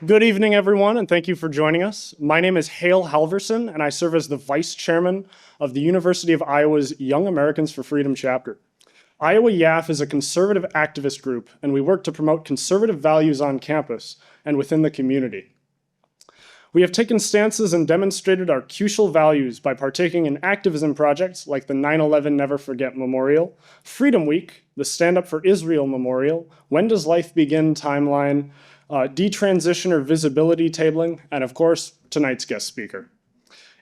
Good evening, everyone, and thank you for joining us. My name is Hale Halverson, and I serve as the Vice Chairman of the University of Iowa's Young Americans for Freedom chapter. Iowa YAF is a conservative activist group, and we work to promote conservative values on campus and within the community. We have taken stances and demonstrated our crucial values by partaking in activism projects like the 9/11 Never Forget Memorial, Freedom Week, the Stand Up for Israel Memorial, When Does Life Begin timeline, detransition or visibility tabling, and of course, tonight's guest speaker.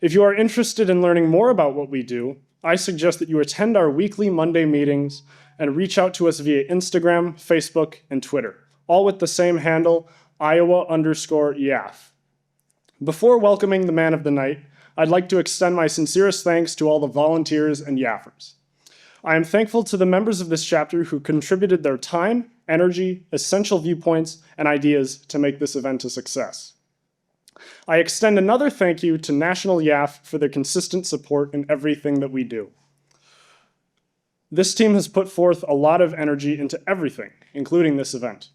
If you are interested in learning more about what we do, I suggest that you attend our weekly Monday meetings and reach out to us via Instagram, Facebook, and Twitter, all with the same handle, Iowa_YAF. Before welcoming the man of the night, I'd like to extend my sincerest thanks to all the volunteers and Yaffers. I am thankful to the members of this chapter who contributed their time, energy, essential viewpoints, and ideas to make this event a success. I extend another thank you to National YAF for their consistent support in everything that we do. This team has put forth a lot of energy into everything, including this event.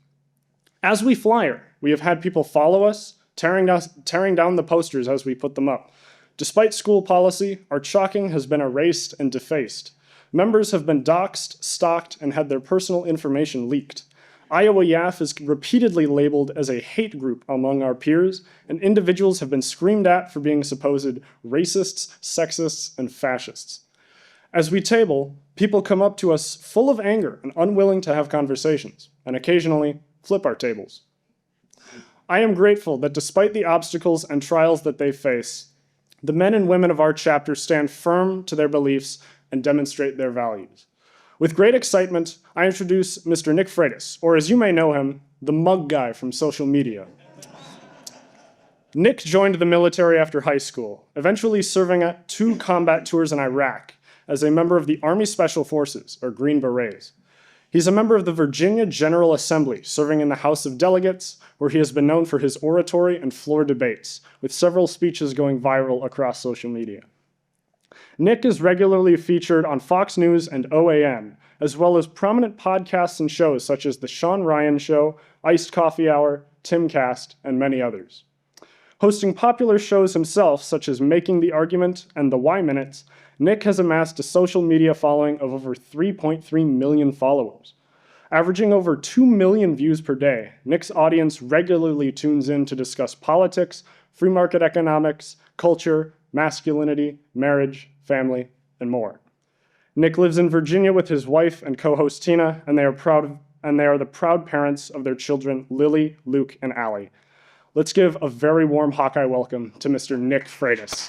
As we flyer, we have had people follow us, tearing down the posters as we put them up. Despite school policy, our chalking has been erased and defaced. Members have been doxxed, stalked, and had their personal information leaked. Iowa YAF is repeatedly labeled as a hate group among our peers, and individuals have been screamed at for being supposed racists, sexists, and fascists. As we table, people come up to us full of anger and unwilling to have conversations, and occasionally flip our tables. I am grateful that despite the obstacles and trials that they face, the men and women of our chapter stand firm to their beliefs and demonstrate their values. With great excitement, I introduce Mr. Nick Freitas, or as you may know him, the mug guy from social media. Nick joined the military after high school, eventually serving at 2 combat tours in Iraq as a member of the Army Special Forces, or Green Berets. He's a member of the Virginia General Assembly, serving in the House of Delegates, where he has been known for his oratory and floor debates, with several speeches going viral across social media. Nick is regularly featured on Fox News and OAN, as well as prominent podcasts and shows such as The Sean Ryan Show, Iced Coffee Hour, Timcast, and many others. Hosting popular shows himself, such as Making the Argument and The Y Minutes, Nick has amassed a social media following of over 3.3 million followers. Averaging over 2 million views per day, Nick's audience regularly tunes in to discuss politics, free market economics, culture, masculinity, marriage, family, and more. Nick lives in Virginia with his wife and co-host Tina, and they are the proud parents of their children, Lily, Luke, and Allie. Let's give a very warm Hawkeye welcome to Mr. Nick Freitas.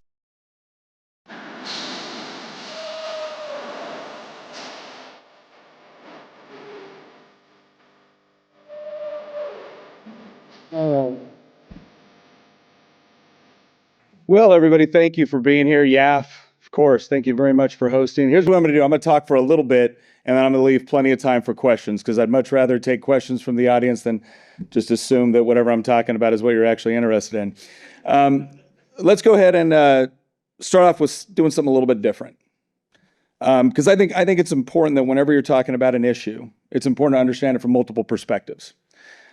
Well, everybody, thank you for being here. YAF, of course, thank you very much for hosting. Here's what I'm going to do. I'm going to talk for a little bit, and then I'm going to leave plenty of time for questions, because I'd much rather take questions from the audience than just assume that whatever I'm talking about is what you're actually interested in. Let's go ahead and start off with doing something a little bit different. Because I think it's important that whenever you're talking about an issue, it's important to understand it from multiple perspectives.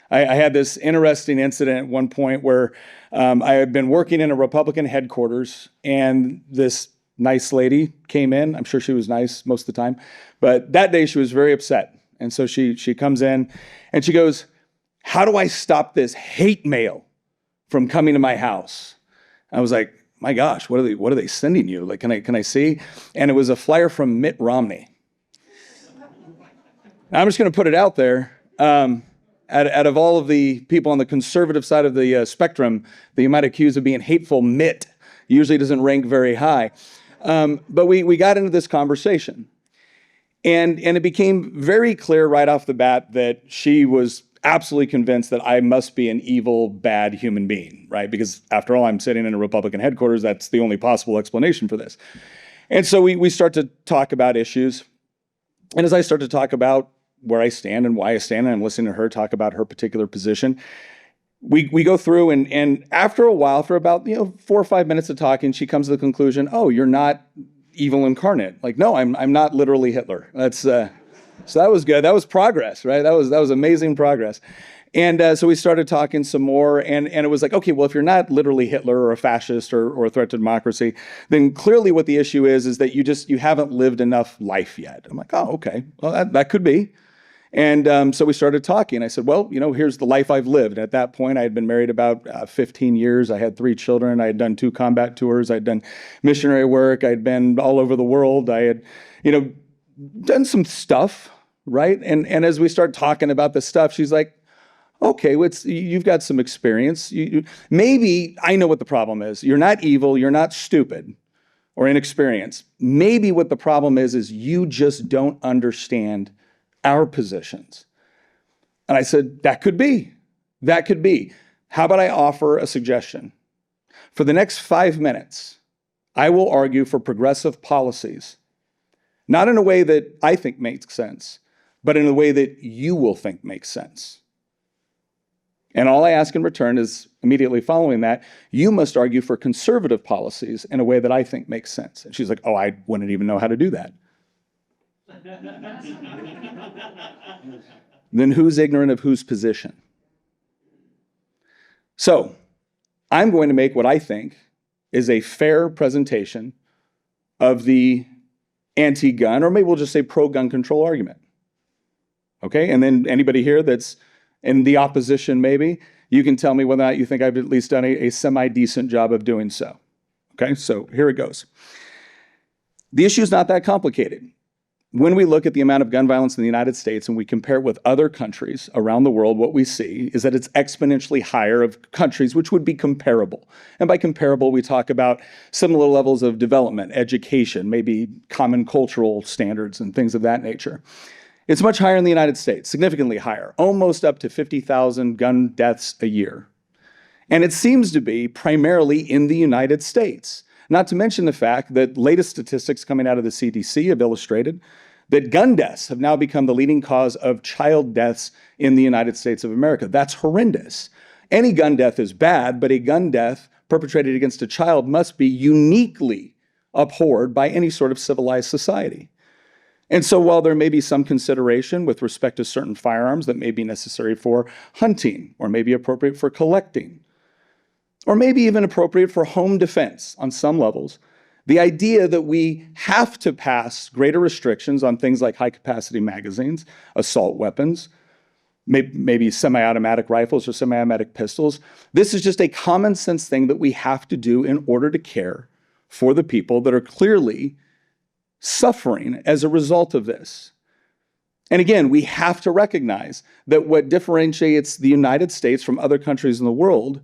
I had this interesting incident at one point where I had been working in a Republican headquarters, and this nice lady came in. I'm sure she was nice most of the time, but that day she was very upset. And so she comes in and she goes, "How do I stop this hate mail from coming to my house?" I was like, "My gosh, what are they sending you? Like, can I see?" And it was a flyer from Mitt Romney. Now, I'm just going to put it out there. Out of all of the people on the conservative side of the spectrum that you might accuse of being hateful, Mitt usually doesn't rank very high. But we got into this conversation. And it became very clear right off the bat that she was absolutely convinced that I must be an evil, bad human being, right? Because after all, I'm sitting in a Republican headquarters. That's the only possible explanation for this. And so we start to talk about issues. And as I start to talk about where I stand and why I stand, and I'm listening to her talk about her particular position, we go through, and after a while, for about 4 or 5 minutes of talking, she comes to the conclusion, "Oh, you're not evil incarnate." Like, no, I'm not literally Hitler. That's so that was good. That was progress, right? That was amazing progress. And so we started talking some more, and it was like, okay, well, if you're not literally Hitler or a fascist or a threat to democracy, then clearly what the issue is that you haven't lived enough life yet. I'm like, oh, okay, well, that could be. And so we started talking. I said, well, here's the life I've lived. At that point, I had been married about 15 years. I had 3 children. I had done 2 combat tours. I'd done missionary work. I'd been all over the world. I had, done some stuff, right? And as we start talking about this stuff, she's like, okay, you've got some experience. Maybe I know what the problem is. You're not evil. You're not stupid or inexperienced. Maybe what the problem is you just don't understand our positions. And I said, that could be. That could be. How about I offer a suggestion? For the next 5 minutes, I will argue for progressive policies, not in a way that I think makes sense, but in a way that you will think makes sense. And all I ask in return is, immediately following that, you must argue for conservative policies in a way that I think makes sense. And she's like, oh, I wouldn't even know how to do that. Then who's ignorant of whose position? So I'm going to make what I think is a fair presentation of the anti-gun, or maybe we'll just say pro-gun control argument. Okay, and then anybody here that's in the opposition, maybe, you can tell me whether or not you think I've at least done a semi-decent job of doing so. Okay, so here it goes. The issue is not that complicated. When we look at the amount of gun violence in the United States and we compare it with other countries around the world, what we see is that it's exponentially higher of countries which would be comparable. And by comparable, we talk about similar levels of development, education, maybe common cultural standards and things of that nature. It's much higher in the United States, significantly higher, almost up to 50,000 gun deaths a year. And it seems to be primarily in the United States. Not to mention the fact that latest statistics coming out of the CDC have illustrated that gun deaths have now become the leading cause of child deaths in the United States of America. That's horrendous. Any gun death is bad, but a gun death perpetrated against a child must be uniquely abhorred by any sort of civilized society. And so while there may be some consideration with respect to certain firearms that may be necessary for hunting, or may be appropriate for collecting, or maybe even appropriate for home defense on some levels, the idea that we have to pass greater restrictions on things like high-capacity magazines, assault weapons, maybe semi-automatic rifles or semi-automatic pistols, this is just a common sense thing that we have to do in order to care for the people that are clearly suffering as a result of this. And again, we have to recognize that what differentiates the United States from other countries in the world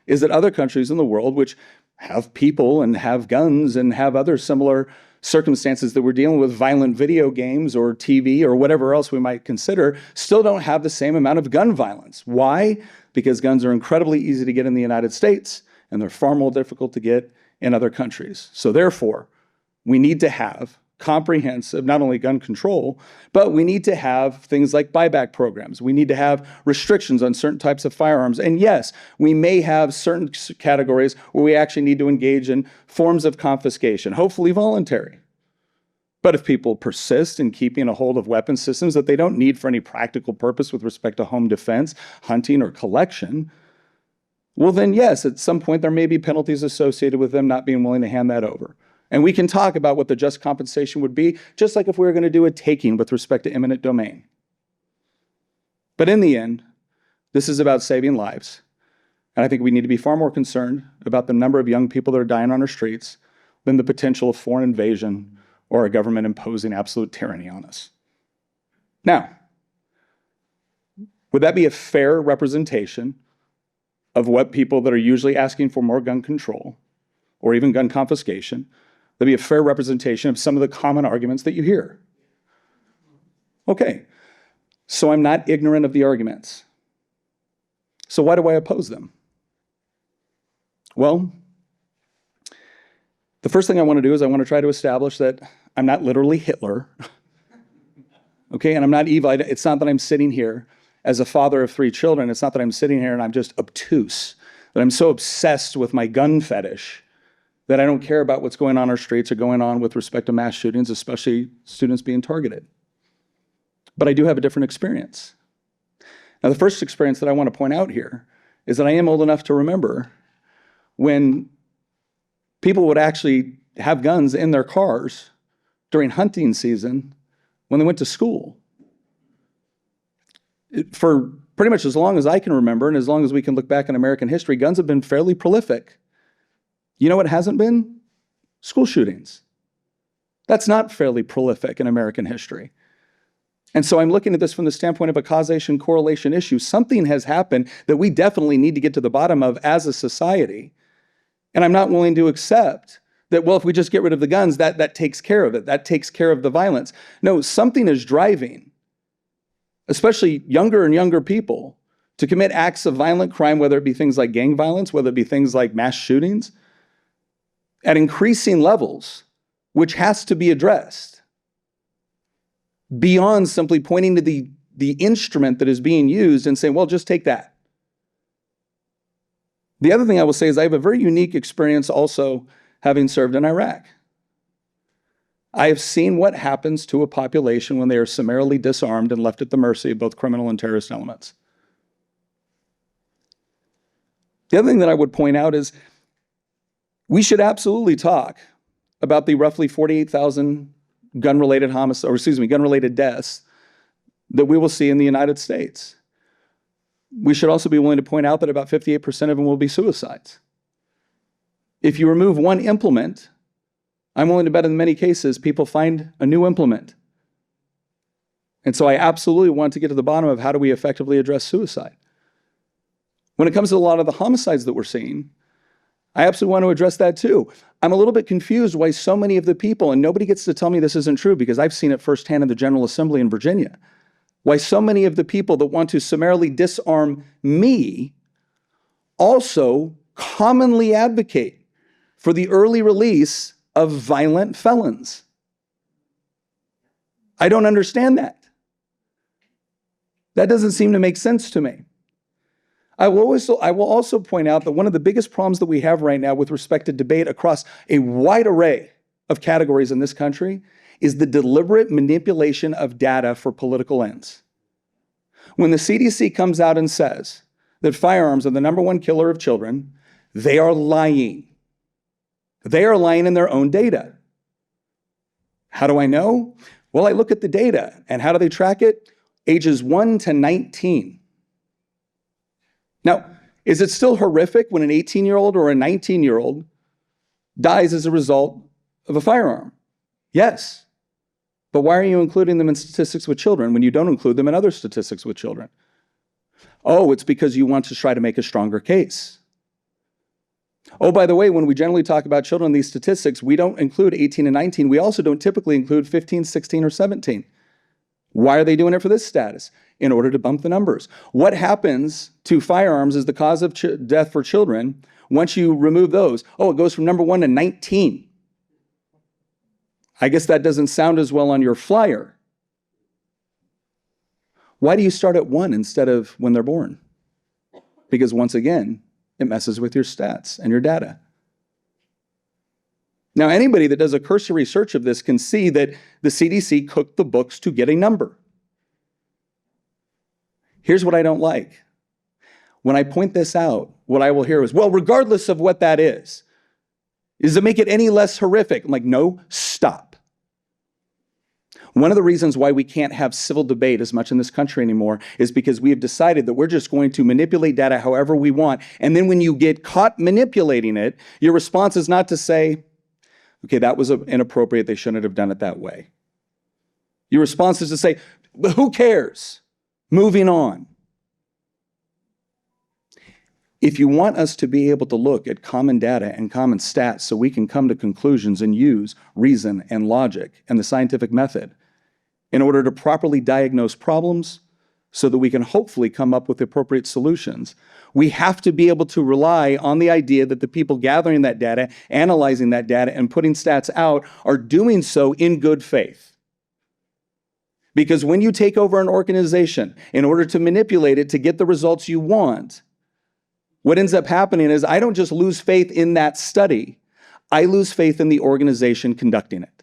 is that other countries in the world, which have people and have guns and have other similar circumstances that we're dealing with, violent video games or TV or whatever else we might consider, still don't have the same amount of gun violence. Why? Because guns are incredibly easy to get in the United States and they're far more difficult to get in other countries. So therefore, we need to have comprehensive, not only gun control, but we need to have things like buyback programs. We need to have restrictions on certain types of firearms. And yes, we may have certain categories where we actually need to engage in forms of confiscation, hopefully voluntary. But if people persist in keeping a hold of weapon systems that they don't need for any practical purpose with respect to home defense, hunting, or collection, well then yes, at some point there may be penalties associated with them not being willing to hand that over. And we can talk about what the just compensation would be, just like if we were going to do a taking with respect to eminent domain. But in the end, this is about saving lives. And I think we need to be far more concerned about the number of young people that are dying on our streets than the potential of foreign invasion or a government imposing absolute tyranny on us. Now, would that be a fair representation of what people that are usually asking for more gun control or even gun confiscation, that'd be a fair representation of some of the common arguments that you hear? Okay, so I'm not ignorant of the arguments. So why do I oppose them? Well, the first thing I want to do is I want to try to establish that I'm not literally Hitler, okay, and I'm not evil. It's not that I'm sitting here as a father of 3 children. It's not that I'm sitting here and I'm just obtuse, that I'm so obsessed with my gun fetish that I don't care about what's going on our streets or going on with respect to mass shootings, especially students being targeted. But I do have a different experience. Now, the first experience that I want to point out here is that I am old enough to remember when people would actually have guns in their cars during hunting season when they went to school. For pretty much as long as I can remember, and as long as we can look back in American history, guns have been fairly prolific. You know what hasn't been? School shootings. That's not fairly prolific in American history. And so I'm looking at this from the standpoint of a causation correlation issue. Something has happened that we definitely need to get to the bottom of as a society. And I'm not willing to accept that, well, if we just get rid of the guns, that takes care of it. That takes care of the violence. No, something is driving, especially younger and younger people, to commit acts of violent crime, whether it be things like gang violence, whether it be things like mass shootings, at increasing levels, which has to be addressed beyond simply pointing to the instrument that is being used and saying, well, just take that. The other thing I will say is I have a very unique experience also having served in Iraq. I have seen what happens to a population when they are summarily disarmed and left at the mercy of both criminal and terrorist elements. The other thing that I would point out is we should absolutely talk about the roughly 48,000 gun-related deaths that we will see in the United States. We should also be willing to point out that about 58% of them will be suicides. If you remove one implement, I'm willing to bet in many cases people find a new implement. And so I absolutely want to get to the bottom of how do we effectively address suicide. When it comes to a lot of the homicides that we're seeing, I absolutely want to address that too. I'm a little bit confused why so many of the people, and nobody gets to tell me this isn't true because I've seen it firsthand in the General Assembly in Virginia, why so many of the people that want to summarily disarm me also commonly advocate for the early release of violent felons. I don't understand that. That doesn't seem to make sense to me. I will also point out that one of the biggest problems that we have right now with respect to debate across a wide array of categories in this country is the deliberate manipulation of data for political ends. When the CDC comes out and says that firearms are the #1 killer of children, they are lying. They are lying in their own data. How do I know? Well, I look at the data. And how do they track it? Ages 1 to 19. Now, is it still horrific when an 18-year-old or a 19-year-old dies as a result of a firearm? Yes. But why are you including them in statistics with children when you don't include them in other statistics with children? Oh, it's because you want to try to make a stronger case. Oh, by the way, when we generally talk about children in these statistics, we don't include 18 and 19. We also don't typically include 15, 16, or 17. Why are they doing it for this status? In order to bump the numbers. What happens to firearms as the cause of death for children once you remove those? Oh, it goes from #1 to 19. I guess that doesn't sound as well on your flyer. Why do you start at 1 instead of when they're born? Because once again, it messes with your stats and your data. Now, anybody that does a cursory search of this can see that the CDC cooked the books to get a number. Here's what I don't like. When I point this out, what I will hear is, well, regardless of what that is, does it make it any less horrific? I'm like, no, stop. One of the reasons why we can't have civil debate as much in this country anymore is because we have decided that we're just going to manipulate data however we want. And then when you get caught manipulating it, your response is not to say, okay, that was inappropriate, they shouldn't have done it that way. Your response is to say, but who cares? Moving on. If you want us to be able to look at common data and common stats so we can come to conclusions and use reason and logic and the scientific method in order to properly diagnose problems so that we can hopefully come up with appropriate solutions, we have to be able to rely on the idea that the people gathering that data, analyzing that data, and putting stats out are doing so in good faith. Because when you take over an organization in order to manipulate it to get the results you want, what ends up happening is I don't just lose faith in that study, I lose faith in the organization conducting it.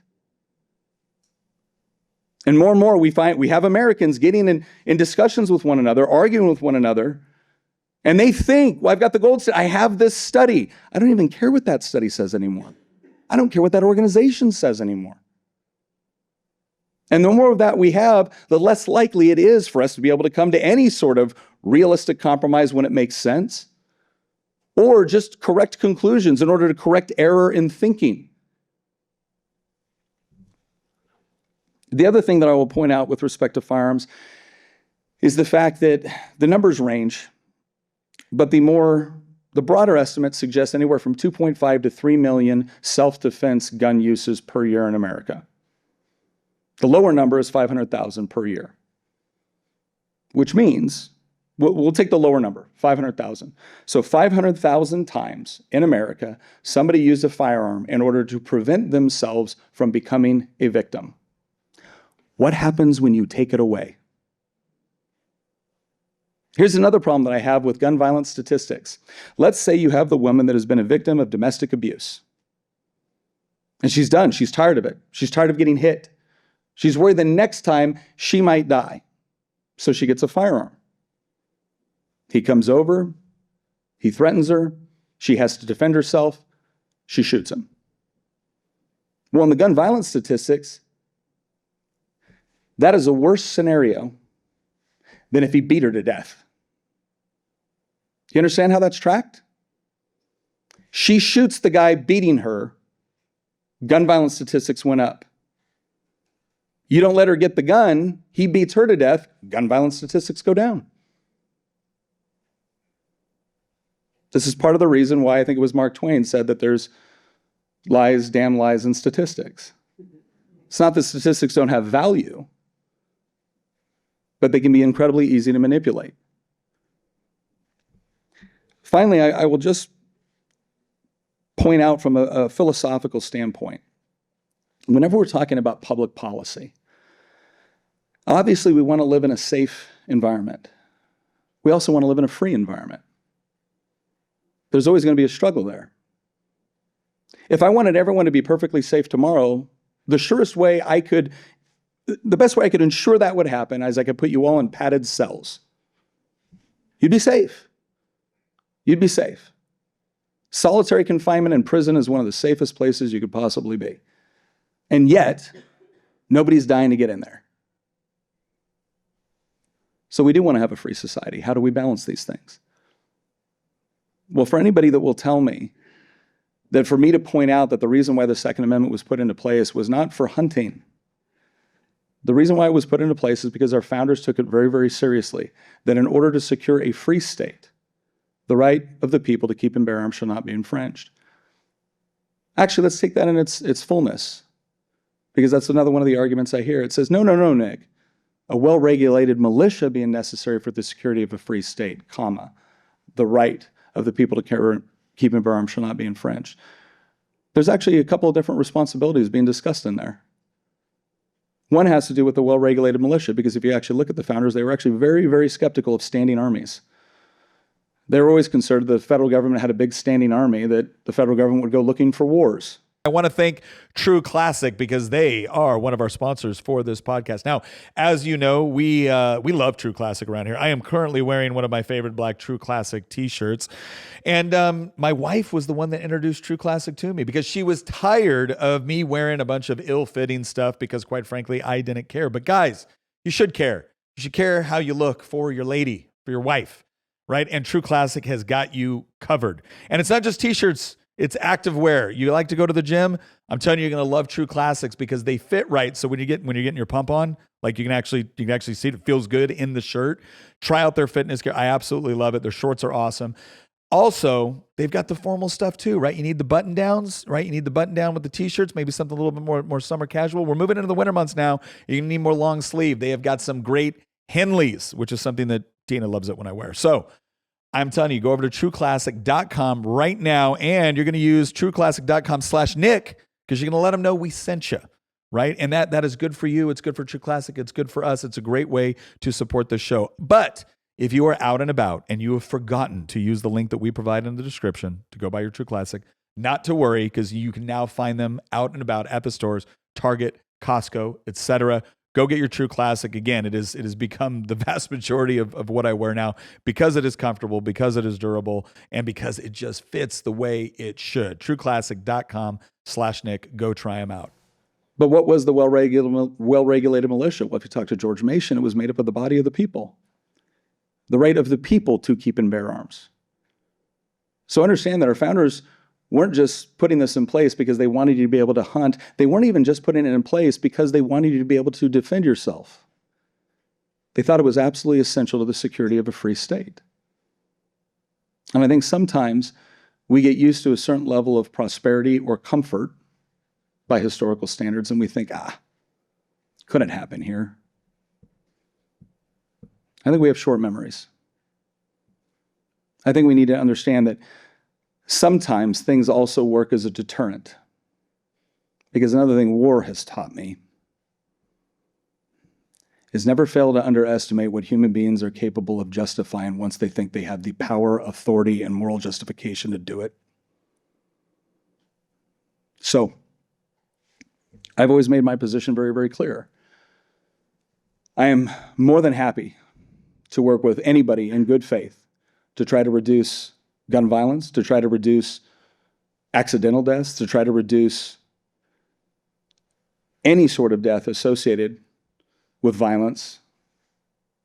And more we find we have Americans getting in discussions with one another, arguing with one another, and they think, well, I've got the gold standard. I have this study. I don't even care what that study says anymore. I don't care what that organization says anymore. And the more of that we have, the less likely it is for us to be able to come to any sort of realistic compromise when it makes sense, or just correct conclusions in order to correct error in thinking. The other thing that I will point out with respect to firearms is the fact that the numbers range, but the broader estimates suggest anywhere from 2.5 to 3 million self-defense gun uses per year in America. The lower number is 500,000 per year, which means we'll take the lower number, 500,000. So 500,000 times in America, somebody used a firearm in order to prevent themselves from becoming a victim. What happens when you take it away? Here's another problem that I have with gun violence statistics. Let's say you have the woman that has been a victim of domestic abuse. And she's done. She's tired of it. She's tired of getting hit. She's worried the next time she might die. So she gets a firearm. He comes over. He threatens her. She has to defend herself. She shoots him. Well, in the gun violence statistics, that is a worse scenario than if he beat her to death. You understand how that's tracked? She shoots the guy beating her. Gun violence statistics went up. You don't let her get the gun, he beats her to death, gun violence statistics go down. This is part of the reason why I think it was Mark Twain said that there's lies, damn lies in statistics. It's not that statistics don't have value, but they can be incredibly easy to manipulate. Finally, I will just point out from a philosophical standpoint, whenever we're talking about public policy, obviously we want to live in a safe environment. We also want to live in a free environment. There's always going to be a struggle there. If I wanted everyone to be perfectly safe tomorrow, the best way I could ensure that would happen is I could put you all in padded cells. You'd be safe. You'd be safe. Solitary confinement in prison is one of the safest places you could possibly be. And yet, nobody's dying to get in there. So we do want to have a free society. How do we balance these things? Well, for anybody that will tell me that for me to point out that the reason why the Second Amendment was put into place was not for hunting, the reason why it was put into place is because our founders took it very, very seriously, that in order to secure a free state, the right of the people to keep and bear arms shall not be infringed. Actually, let's take that in its fullness, because that's another one of the arguments I hear. It says, no, Nick. A well-regulated militia being necessary for the security of a free state, comma, the right of the people to keep and bear arms shall not be infringed. There's actually a couple of different responsibilities being discussed in there. One has to do with the well-regulated militia, because if you actually look at the founders, they were actually very, very skeptical of standing armies. They were always concerned that the federal government had a big standing army, that the federal government would go looking for wars. I want to thank True Classic because they are one of our sponsors for this podcast. Now, as you know, we love True Classic around here. I am currently wearing one of my favorite black True Classic t-shirts. And my wife was the one that introduced True Classic to me because she was tired of me wearing a bunch of ill-fitting stuff because, quite frankly, I didn't care. But guys, you should care. You should care how you look for your lady, for your wife, right? And True Classic has got you covered. And it's not just t-shirts. It's active wear. You like to go to the gym? I'm telling you, you're going to love True Classics because they fit right. So when you're getting your pump on, like you can actually see it. It feels good in the shirt. Try out their fitness gear. I absolutely love it. Their shorts are awesome. Also, they've got the formal stuff too, right? You need the button downs, right? You need the button down with the t-shirts, maybe something a little bit more summer casual. We're moving into the winter months now. You're going to need more long sleeve. They have got some great Henleys, which is something that Tina loves it when I wear. So I'm telling you, go over to trueclassic.com right now, and you're going to use trueclassic.com/Nick because you're going to let them know we sent you, right? And that is good for you. It's good for True Classic. It's good for us. It's a great way to support the show. But if you are out and about and you have forgotten to use the link that we provide in the description to go buy your True Classic, not to worry, because you can now find them out and about at the stores, Target, Costco, etc. Go get your True Classic. Again, it has become the vast majority of what I wear now because it is comfortable, because it is durable, and because it just fits the way it should. TrueClassic.com/Nick. Go try them out. But what was the well-regulated militia? Well, if you talk to George Mason, it was made up of the body of the people. The right of the people to keep and bear arms. So understand that our founders weren't just putting this in place because they wanted you to be able to hunt. They weren't even just putting it in place because they wanted you to be able to defend yourself. They thought it was absolutely essential to the security of a free state. And I think sometimes we get used to a certain level of prosperity or comfort by historical standards, and we think, couldn't happen here. I think we have short memories. I think we need to understand that sometimes things also work as a deterrent. Because another thing war has taught me is never fail to underestimate what human beings are capable of justifying once they think they have the power, authority, and moral justification to do it. So, I've always made my position very, very clear. I am more than happy to work with anybody in good faith to try to reduce gun violence, to try to reduce accidental deaths, to try to reduce any sort of death associated with violence,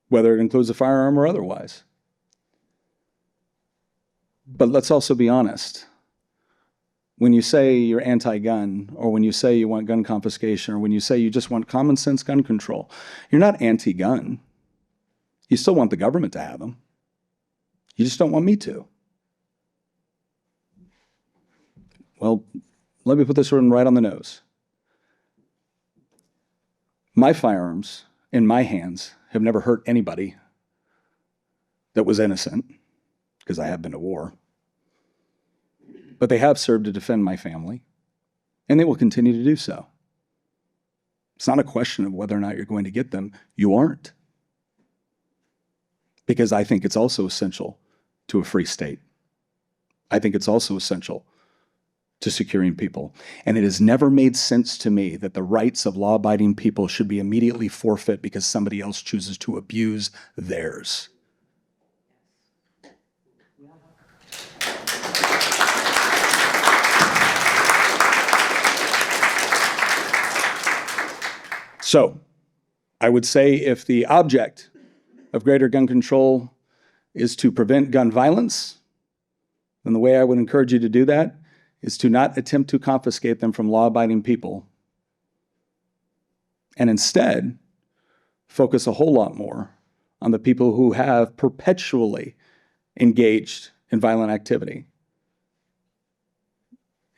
whether it includes a firearm or otherwise. But let's also be honest. When you say you're anti-gun, or when you say you want gun confiscation, or when you say you just want common sense gun control, you're not anti-gun. You still want the government to have them. You just don't want me to. Well, let me put this one right on the nose. My firearms in my hands have never hurt anybody that was innocent, because I have been to war. But they have served to defend my family, and they will continue to do so. It's not a question of whether or not you're going to get them. You aren't. Because I think it's also essential to a free state. I think it's also essential to securing people. And it has never made sense to me that the rights of law-abiding people should be immediately forfeit because somebody else chooses to abuse theirs. So, I would say if the object of greater gun control is to prevent gun violence, then the way I would encourage you to do that is to not attempt to confiscate them from law-abiding people, and instead focus a whole lot more on the people who have perpetually engaged in violent activity.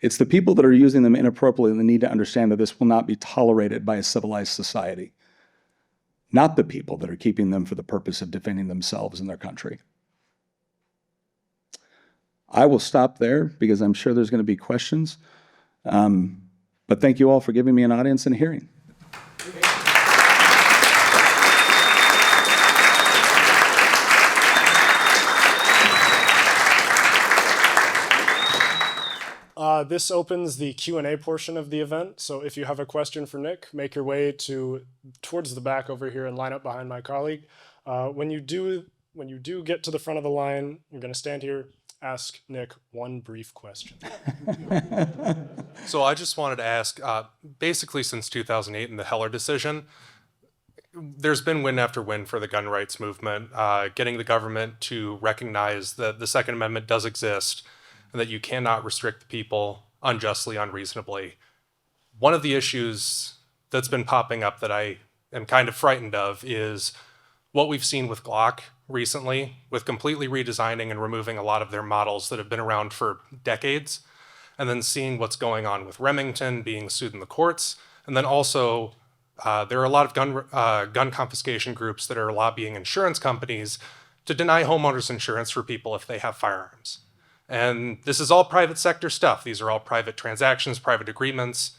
It's the people that are using them inappropriately that need to understand that this will not be tolerated by a civilized society, not the people that are keeping them for the purpose of defending themselves and their country. I will stop there because I'm sure there's going to be questions. But thank you all for giving me an audience and a hearing. This opens the Q&A portion of the event. So if you have a question for Nick, make your way towards the back over here and line up behind my colleague. When you do get to the front of the line, you're going to stand here, ask Nick one brief question. So I just wanted to ask, basically since 2008 and the Heller decision, there's been win after win for the gun rights movement, getting the government to recognize that the Second Amendment does exist and that you cannot restrict the people unjustly, unreasonably. One of the issues that's been popping up that I am kind of frightened of is what we've seen with Glock recently, with completely redesigning and removing a lot of their models that have been around for decades, and then seeing what's going on with Remington being sued in the courts. And then also, there are a lot of gun confiscation groups that are lobbying insurance companies to deny homeowners insurance for people if they have firearms. And this is all private sector stuff. These are all private transactions, private agreements.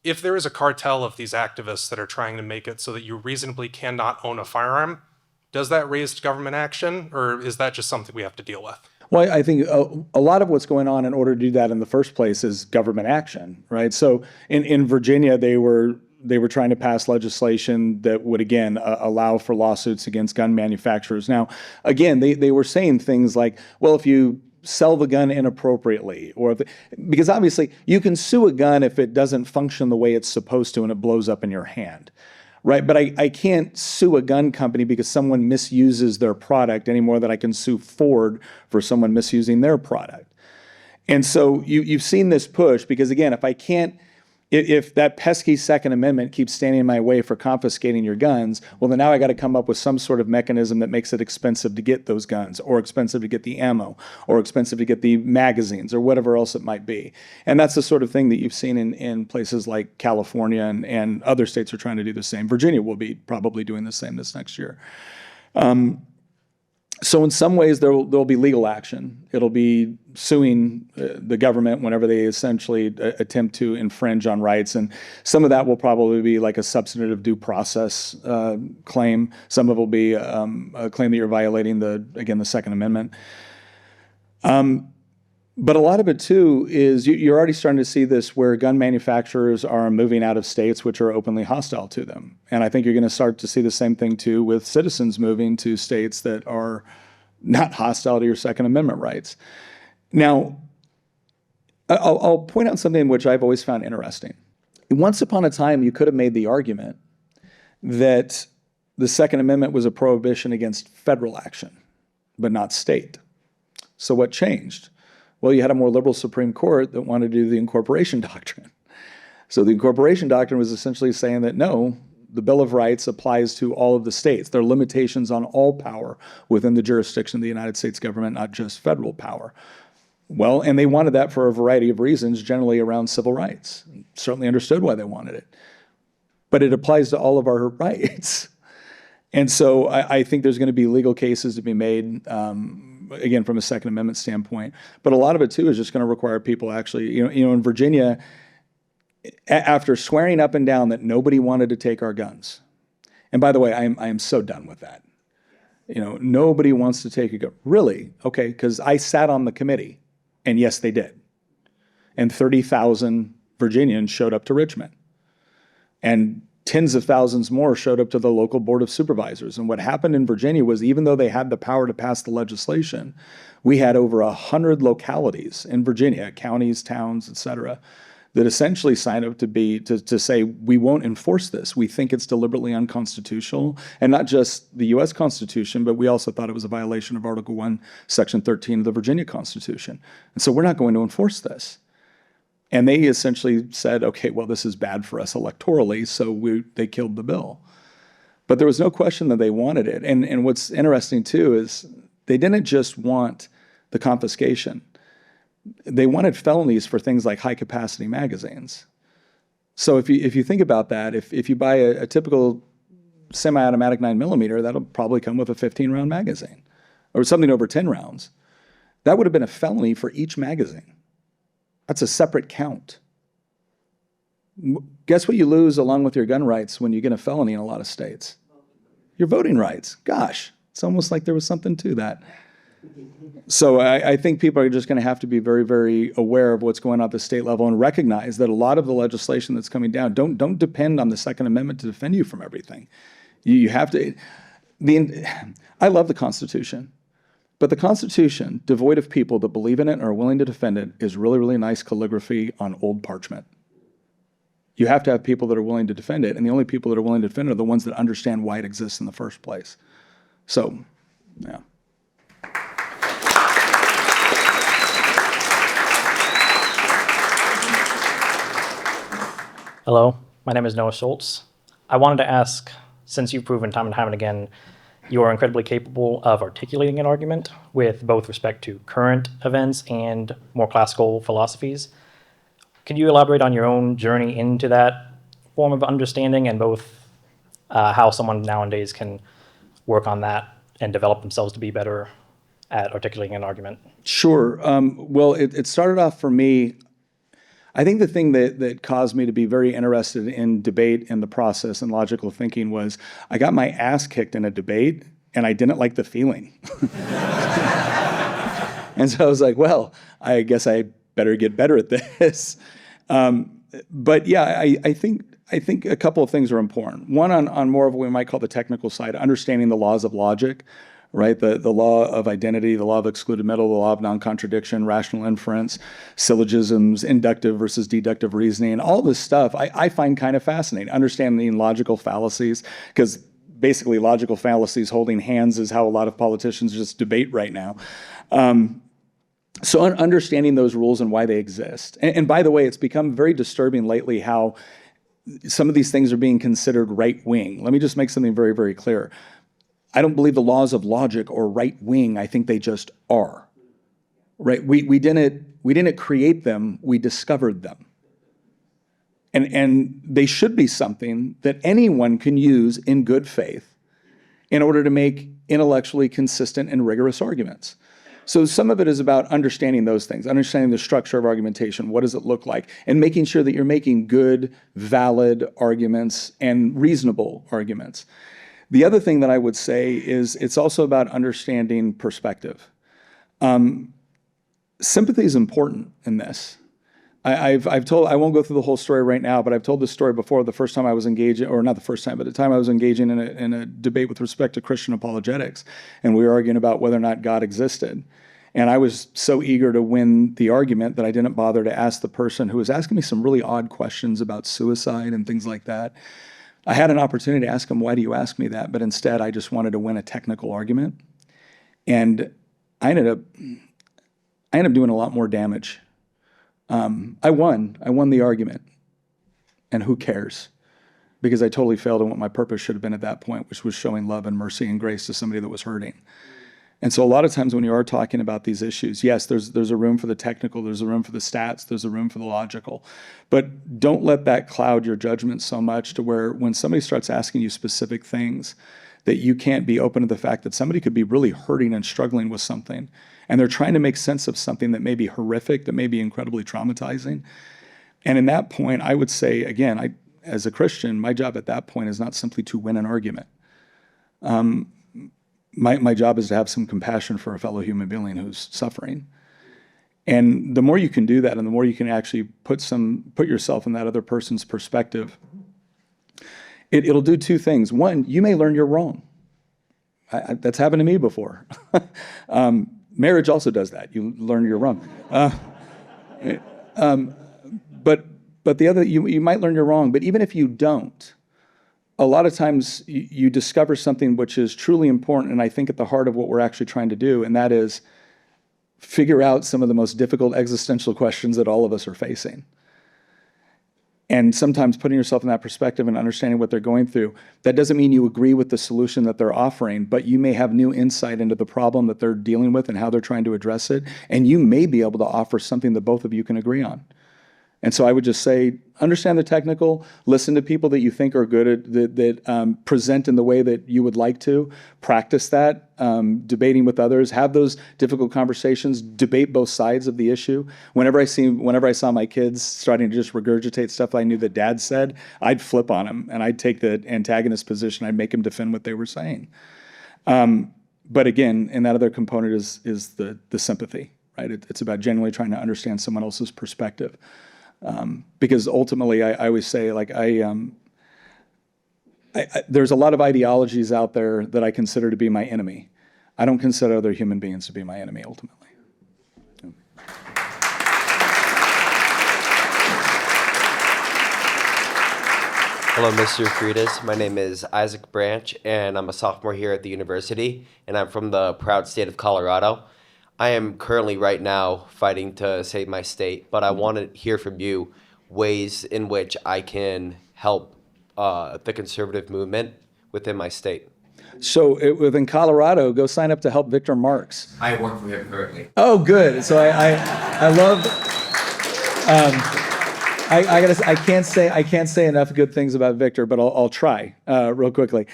If there is a cartel of these activists that are trying to make it so that you reasonably cannot own a firearm, does that raise government action, or is that just something we have to deal with? Well, I think a lot of what's going on in order to do that in the first place is government action, right? So in Virginia, they were they were trying to pass legislation that would, again, allow for lawsuits against gun manufacturers. Now, again, they were saying things like, well, if you sell the gun inappropriately, or because obviously you can sue a gun if it doesn't function the way it's supposed to and it blows up in your hand. Right, but I can't sue a gun company because someone misuses their product any more than I can sue Ford for someone misusing their product. And so you've seen this push because, again, if that pesky Second Amendment keeps standing in my way for confiscating your guns, well, then now I got to come up with some sort of mechanism that makes it expensive to get those guns, or expensive to get the ammo, or expensive to get the magazines, or whatever else it might be. And that's the sort of thing that you've seen in places like California, and other states are trying to do the same. Virginia will be probably doing the same this next year. So in some ways, there'll be legal action. It'll be suing the government whenever they essentially attempt to infringe on rights. And some of that will probably be like a substantive due process claim. Some of it will be a claim that you're violating the Second Amendment. But a lot of it, too, is you're already starting to see this where gun manufacturers are moving out of states which are openly hostile to them. And I think you're going to start to see the same thing, too, with citizens moving to states that are not hostile to your Second Amendment rights. Now, I'll point out something which I've always found interesting. Once upon a time, you could have made the argument that the Second Amendment was a prohibition against federal action, but not state. So what changed? Well, you had a more liberal Supreme Court that wanted to do the incorporation doctrine. So the incorporation doctrine was essentially saying that no, the Bill of Rights applies to all of the states. There are limitations on all power within the jurisdiction of the United States government, not just federal power. Well, and they wanted that for a variety of reasons, generally around civil rights. Certainly understood why they wanted it. But it applies to all of our rights. And so I think there's going to be legal cases to be made, again, from a Second Amendment standpoint. But a lot of it, too, is just going to require people actually, in Virginia, after swearing up and down that nobody wanted to take our guns. And by the way, I am so done with that. Nobody wants to take a gun. Really? Okay, because I sat on the committee, and yes, they did. And 30,000 Virginians showed up to Richmond. And tens of thousands more showed up to the local board of supervisors. And what happened in Virginia was, even though they had the power to pass the legislation, we had over 100 localities in Virginia, counties, towns, et cetera, that essentially signed up to say, we won't enforce this. We think it's deliberately unconstitutional. And not just the U.S. Constitution, but we also thought it was a violation of Article 1, Section 13 of the Virginia Constitution. And so we're not going to enforce this. And they essentially said, okay, well, this is bad for us electorally, so they killed the bill. But there was no question that they wanted it. And what's interesting, too, is they didn't just want the confiscation. They wanted felonies for things like high-capacity magazines. So if you think about that, if you buy a typical semi-automatic 9mm, that'll probably come with a 15-round magazine, or something over 10 rounds. That would have been a felony for each magazine. That's a separate count. Guess what you lose along with your gun rights when you get a felony in a lot of states? Your voting rights. Gosh, it's almost like there was something to that. So I think people are just going to have to be very, very aware of what's going on at the state level and recognize that a lot of the legislation that's coming down, don't depend on the Second Amendment to defend you from everything. You have to. I love the Constitution. But the Constitution, devoid of people that believe in it and are willing to defend it, is really, really nice calligraphy on old parchment. You have to have people that are willing to defend it, and the only people that are willing to defend it are the ones that understand why it exists in the first place. So, yeah. Hello, my name is Noah Schultz. I wanted to ask, since you've proven time and time and again you are incredibly capable of articulating an argument with both respect to current events and more classical philosophies, can you elaborate on your own journey into that form of understanding and both how someone nowadays can work on that and develop themselves to be better at articulating an argument? Sure. Well, it started off for me. I think the thing that caused me to be very interested in debate and the process and logical thinking was I got my ass kicked in a debate and I didn't like the feeling. And so I was like, well, I guess I better get better at this. But yeah, I think I think a couple of things are important. One, on more of what we might call the technical side, understanding the laws of logic, right? The law of identity, the law of excluded middle, the law of non-contradiction, rational inference, syllogisms, inductive versus deductive reasoning, all this stuff I find kind of fascinating. Understanding logical fallacies, because basically logical fallacies holding hands is how a lot of politicians just debate right now. So understanding those rules and why they exist. And by the way, it's become very disturbing lately how some of these things are being considered right-wing. Let me just make something very, very clear. I don't believe the laws of logic or right-wing. I think they just are. Right? We didn't create them. We discovered them. And they should be something that anyone can use in good faith in order to make intellectually consistent and rigorous arguments. So some of it is about understanding those things, understanding the structure of argumentation, what does it look like, and making sure that you're making good, valid arguments and reasonable arguments. The other thing that I would say is it's also about understanding perspective. Sympathy is important in this. I've told, I won't go through the whole story right now, but I've told this story before. The first time I was engaging, or not the first time, but the time I was engaging in a debate with respect to Christian apologetics, and we were arguing about whether or not God existed. And I was so eager to win the argument that I didn't bother to ask the person who was asking me some really odd questions about suicide and things like that. I had an opportunity to ask him, why do you ask me that? But instead, I just wanted to win a technical argument. And I ended up doing a lot more damage. I won the argument, and who cares? Because I totally failed in what my purpose should have been at that point, which was showing love and mercy and grace to somebody that was hurting. And so a lot of times when you are talking about these issues, yes, there's a room for the technical, there's a room for the stats, there's a room for the logical, but don't let that cloud your judgment so much to where when somebody starts asking you specific things, that you can't be open to the fact that somebody could be really hurting and struggling with something, and they're trying to make sense of something that may be horrific, that may be incredibly traumatizing. And in that point, I would say, again, as a Christian, my job at that point is not simply to win an argument. My job is to have some compassion for a fellow human being who's suffering. And the more you can do that, and the more you can actually put yourself in that other person's perspective, it'll do two things. One, you may learn you're wrong. That's happened to me before. Marriage also does that. You learn you're wrong. But the other, you might learn you're wrong. But even if you don't, a lot of times you discover something which is truly important, and I think at the heart of what we're actually trying to do, and that is figure out some of the most difficult existential questions that all of us are facing. And sometimes putting yourself in that perspective and understanding what they're going through, that doesn't mean you agree with the solution that they're offering, but you may have new insight into the problem that they're dealing with and how they're trying to address it, and you may be able to offer something that both of you can agree on. And so I would just say, understand the technical, listen to people that you think are good at, that present in the way that you would like to, practice that, debating with others, have those difficult conversations, debate both sides of the issue. Whenever I saw my kids starting to just regurgitate stuff I knew that dad said, I'd flip on them and I'd take the antagonist position. I'd make them defend what they were saying. But again, and that other component is the sympathy, right? It's about genuinely trying to understand someone else's perspective. Because ultimately, I always say, like, there's a lot of ideologies out there that I consider to be my enemy. I don't consider other human beings to be my enemy, ultimately. Hello, Mr. Freitas. My name is Isaac Branch, and I'm a sophomore here at the university, and I'm from the proud state of Colorado. I am currently right now fighting to save my state, but I want to hear from you ways in which I can help the conservative movement within my state. So within Colorado, go sign up to help Victor Marx. I work for him currently. Oh, good. So I love. I can't say enough good things about Victor, but I'll try real quickly.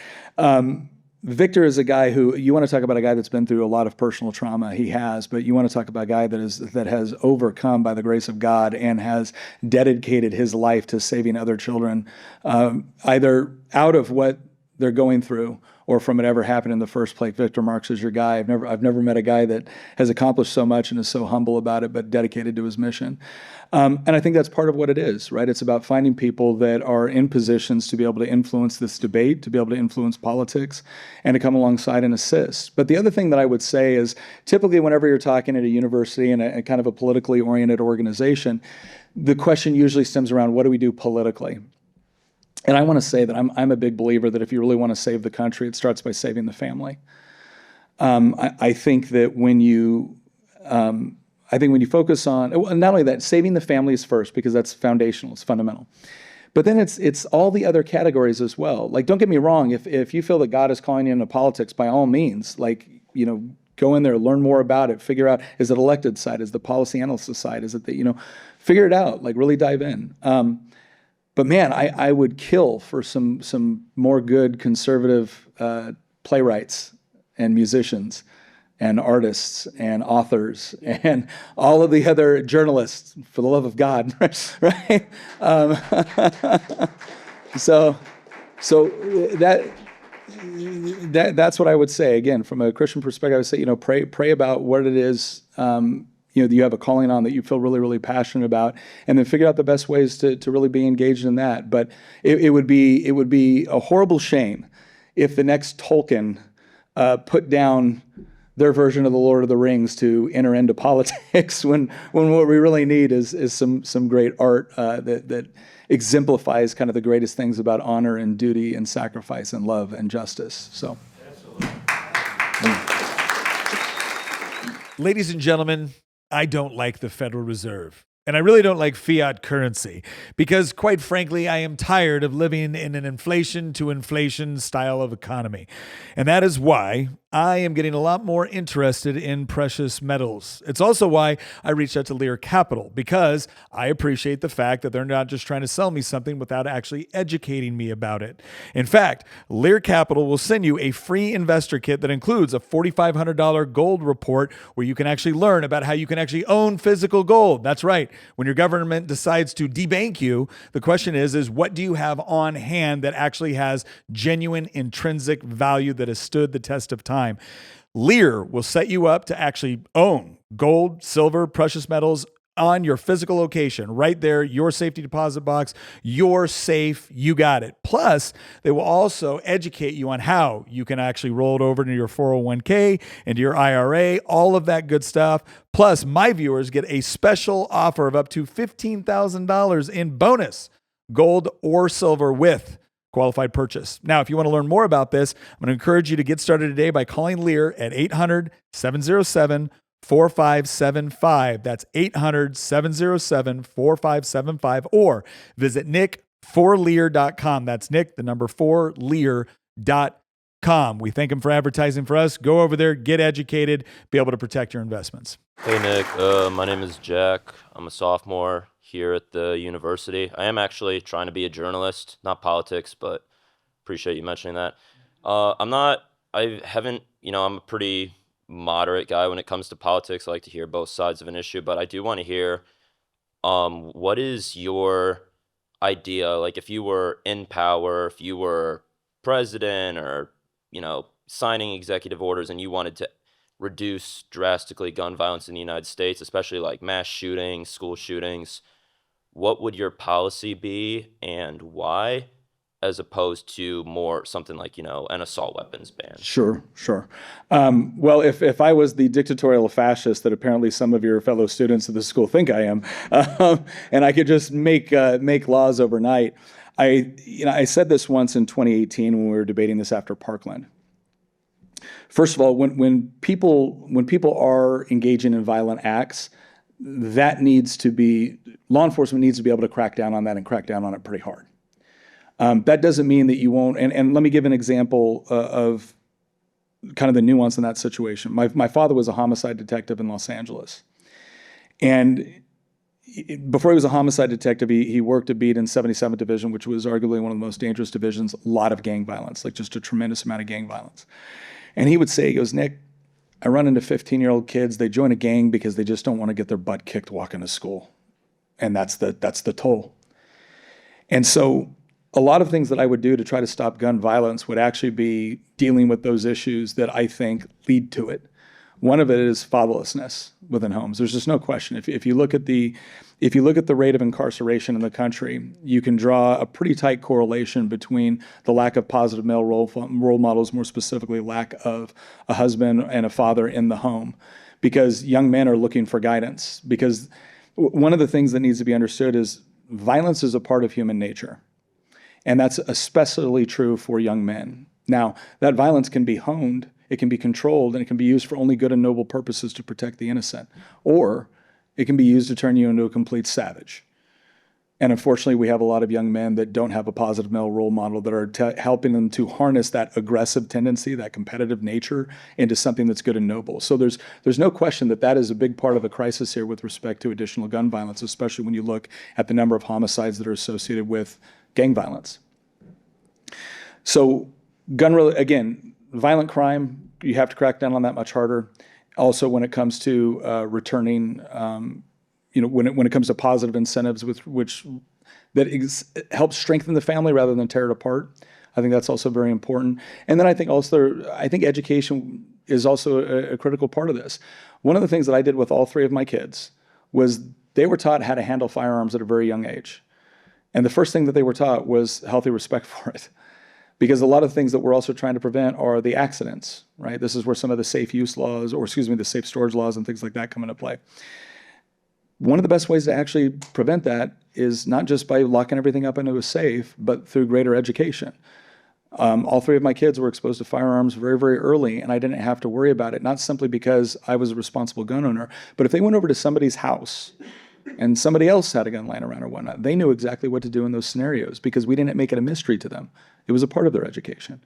Victor is a guy who, you want to talk about a guy that's been through a lot of personal trauma. He has, but you want to talk about a guy that has overcome by the grace of God and has dedicated his life to saving other children, either out of what they're going through, or from it ever happened in the first place. Victor Marx is your guy. I've never met a guy that has accomplished so much and is so humble about it, but dedicated to his mission. And I think that's part of what it is, right? It's about finding people that are in positions to be able to influence this debate, to be able to influence politics, and to come alongside and assist. But the other thing that I would say is, typically whenever you're talking at a university and a kind of a politically oriented organization, the question usually stems around, what do we do politically? And I want to say that I'm a big believer that if you really want to save the country, it starts by saving the family. I think that when you focus on, well, not only that, saving the family is first, because that's foundational, it's fundamental. But then it's all the other categories as well. Like, don't get me wrong, if you feel that God is calling you into politics, by all means, like, go in there, learn more about it, figure out, is it elected side, is the policy analyst side, is it the, figure it out, like really dive in. But man, I would kill for some more good conservative playwrights and musicians and artists and authors and all of the other journalists, for the love of God, right? So that's what I would say. Again, from a Christian perspective, I would say, pray about what it is that you have a calling on that you feel really, really passionate about, and then figure out the best ways to really be engaged in that. But it would be a horrible shame if the next Tolkien put down their version of the Lord of the Rings to enter into politics when what we really need is some great art that exemplifies kind of the greatest things about honor and duty and sacrifice and love and justice. So, Ladies and gentlemen, I don't like the Federal Reserve. And I really don't like fiat currency because, quite frankly, I am tired of living in an inflation to inflation style of economy. And that is why I am getting a lot more interested in precious metals. It's also why I reached out to Lear Capital, because I appreciate the fact that they're not just trying to sell me something without actually educating me about it. In fact, Lear Capital will send you a free investor kit that includes a $4,500 gold report where you can actually learn about how you can actually own physical gold. That's right. When your government decides to debank you, the question is what do you have on hand that actually has genuine intrinsic value that has stood the test of time? Lear will set you up to actually own gold, silver, precious metals on your physical location, right there, your safety deposit box, your safe, you got it. Plus, they will also educate you on how you can actually roll it over into your 401k, into your IRA, all of that good stuff. Plus, my viewers get a special offer of up to $15,000 in bonus gold or silver with qualified purchase. Now, if you want to learn more about this, I'm going to encourage you to get started today by calling Lear at 800-707-4575. That's 800-707-4575, or visit nick4lear.com. That's Nick, the number 4lear.com. We thank him for advertising for us. Go over there, get educated, be able to protect your investments. Hey Nick, my name is Jack. I'm a sophomore here at the university. I am actually trying to be a journalist, not politics, but appreciate you mentioning that. I'm a pretty moderate guy when it comes to politics. I like to hear both sides of an issue, but I do want to hear, what is your idea? Like, if you were in power, if you were president, or, signing executive orders and you wanted to reduce drastically gun violence in the United States, especially like mass shootings, school shootings, what would your policy be and why, as opposed to more something like, an assault weapons ban? Sure. Well, if I was the dictatorial fascist that apparently some of your fellow students at the school think I am, and I could just make laws overnight, I said this once in 2018 when we were debating this after Parkland. First of all, when people are engaging in violent acts, law enforcement needs to be able to crack down on that and crack down on it pretty hard. That doesn't mean that you won't, and let me give an example of kind of the nuance in that situation. My father was a homicide detective in Los Angeles. And before he was a homicide detective, he worked a beat in 77th Division, which was arguably one of the most dangerous divisions, a lot of gang violence, like just a tremendous amount of gang violence. And he would say, he goes, Nick, I run into 15-year-old kids, they join a gang because they just don't want to get their butt kicked walking to school. And that's the toll. And so a lot of things that I would do to try to stop gun violence would actually be dealing with those issues that I think lead to it. One of it is fatherlessness within homes. There's just no question. If you look at the rate of incarceration in the country, you can draw a pretty tight correlation between the lack of positive male role models, more specifically lack of a husband and a father in the home, because young men are looking for guidance. Because one of the things that needs to be understood is violence is a part of human nature. And that's especially true for young men. Now, that violence can be honed, it can be controlled, and it can be used for only good and noble purposes to protect the innocent. Or it can be used to turn you into a complete savage. And unfortunately, we have a lot of young men that don't have a positive male role model that are helping them to harness that aggressive tendency, that competitive nature, into something that's good and noble. So there's no question that that is a big part of the crisis here with respect to additional gun violence, especially when you look at the number of homicides that are associated with gang violence. So again, violent crime, you have to crack down on that much harder. Also, when it comes to returning, when it comes to positive incentives helps strengthen the family rather than tear it apart, I think that's also very important. And then I think education is also a critical part of this. One of the things that I did with all three of my kids was they were taught how to handle firearms at a very young age. And the first thing that they were taught was healthy respect for it. Because a lot of things that we're also trying to prevent are the accidents, right? This is where some of the safe use laws, the safe storage laws and things like that come into play. One of the best ways to actually prevent that is not just by locking everything up into a safe, but through greater education. All three of my kids were exposed to firearms very, very early, and I didn't have to worry about it, not simply because I was a responsible gun owner, but if they went over to somebody's house and somebody else had a gun lying around or whatnot, they knew exactly what to do in those scenarios because we didn't make it a mystery to them. It was a part of their education.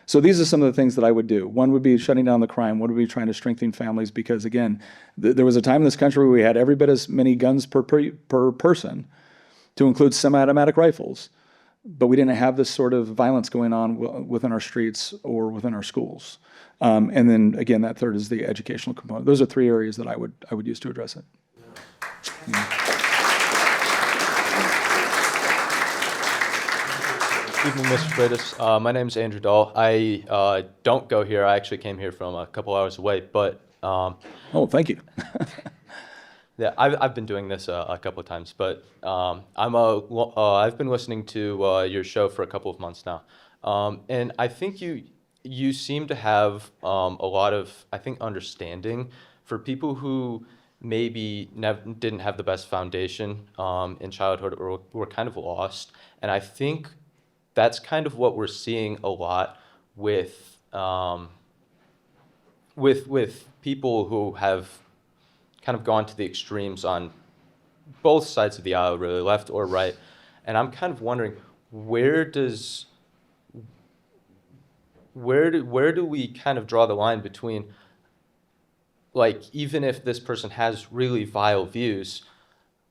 So these are some of the things that I would do. One would be shutting down the crime. One would be trying to strengthen families because, again, there was a time in this country where we had every bit as many guns per person, to include semi-automatic rifles. But we didn't have this sort of violence going on within our streets or within our schools. And then, again, that third is the educational component. Those are three areas that I would use to address it. Yeah. Evening, Mr. Freitas. My name is Andrew Dahl. I don't go here. I actually came here from a couple hours away, but oh, thank you. yeah, I've been doing this a couple of times, but I've been listening to your show for a couple of months now, and I think you seem to have a lot of, I think, understanding for people who maybe didn't have the best foundation in childhood or were kind of lost, and I think that's kind of what we're seeing a lot with people who have kind of gone to the extremes on both sides of the aisle, really, left or right. And I'm kind of wondering, where do we kind of draw the line between, like, even if this person has really vile views,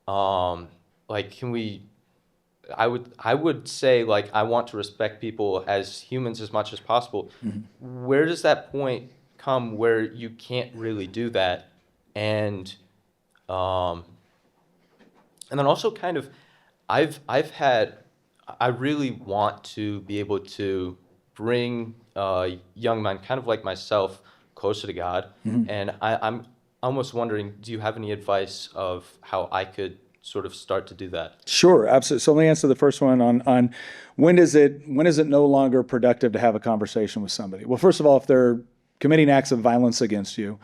like, can we? I would say, like, I want to respect people as humans as much as possible. Mm-hmm. Where does that point come where you can't really do that? And then also kind of, I really want to be able to bring young men, kind of like myself, closer to God. Mm-hmm. And I'm almost wondering, do you have any advice of how I could sort of start to do that? Sure, absolutely. So let me answer the first one on when is it no longer productive to have a conversation with somebody? Well, first of all, if they're committing acts of violence against you,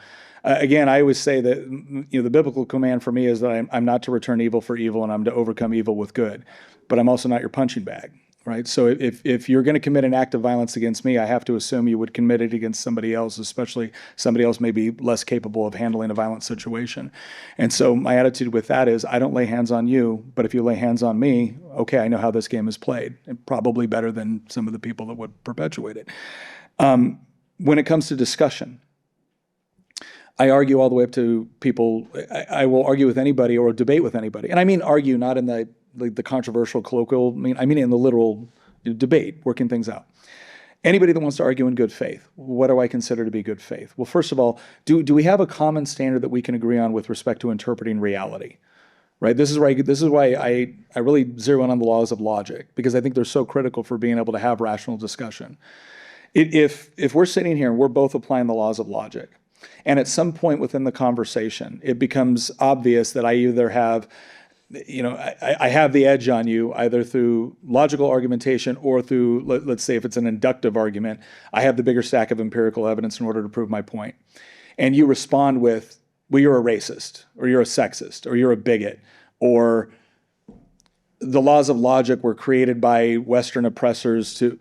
again, I always say that the biblical command for me is that I'm not to return evil for evil and I'm to overcome evil with good, but I'm also not your punching bag, right? So if you're going to commit an act of violence against me, I have to assume you would commit it against somebody else, especially somebody else may be less capable of handling a violent situation. And so my attitude with that is I don't lay hands on you, but if you lay hands on me, okay, I know how this game is played, and probably better than some of the people that would perpetuate it. When it comes to discussion, I argue all the way up to people. I will argue with anybody or debate with anybody. And I mean argue not in the controversial colloquial, I mean in the literal debate, working things out. Anybody that wants to argue in good faith, what do I consider to be good faith? Well, first of all, do we have a common standard that we can agree on with respect to interpreting reality? right? This is why I really zero in on the laws of logic, because I think they're so critical for being able to have rational discussion. If we're sitting here and we're both applying the laws of logic, and at some point within the conversation, it becomes obvious that I either have, I have the edge on you either through logical argumentation or through, let's say if it's an inductive argument, I have the bigger stack of empirical evidence in order to prove my point. And you respond with, well, you're a racist, or you're a sexist, or you're a bigot, or the laws of logic were created by Western oppressors to...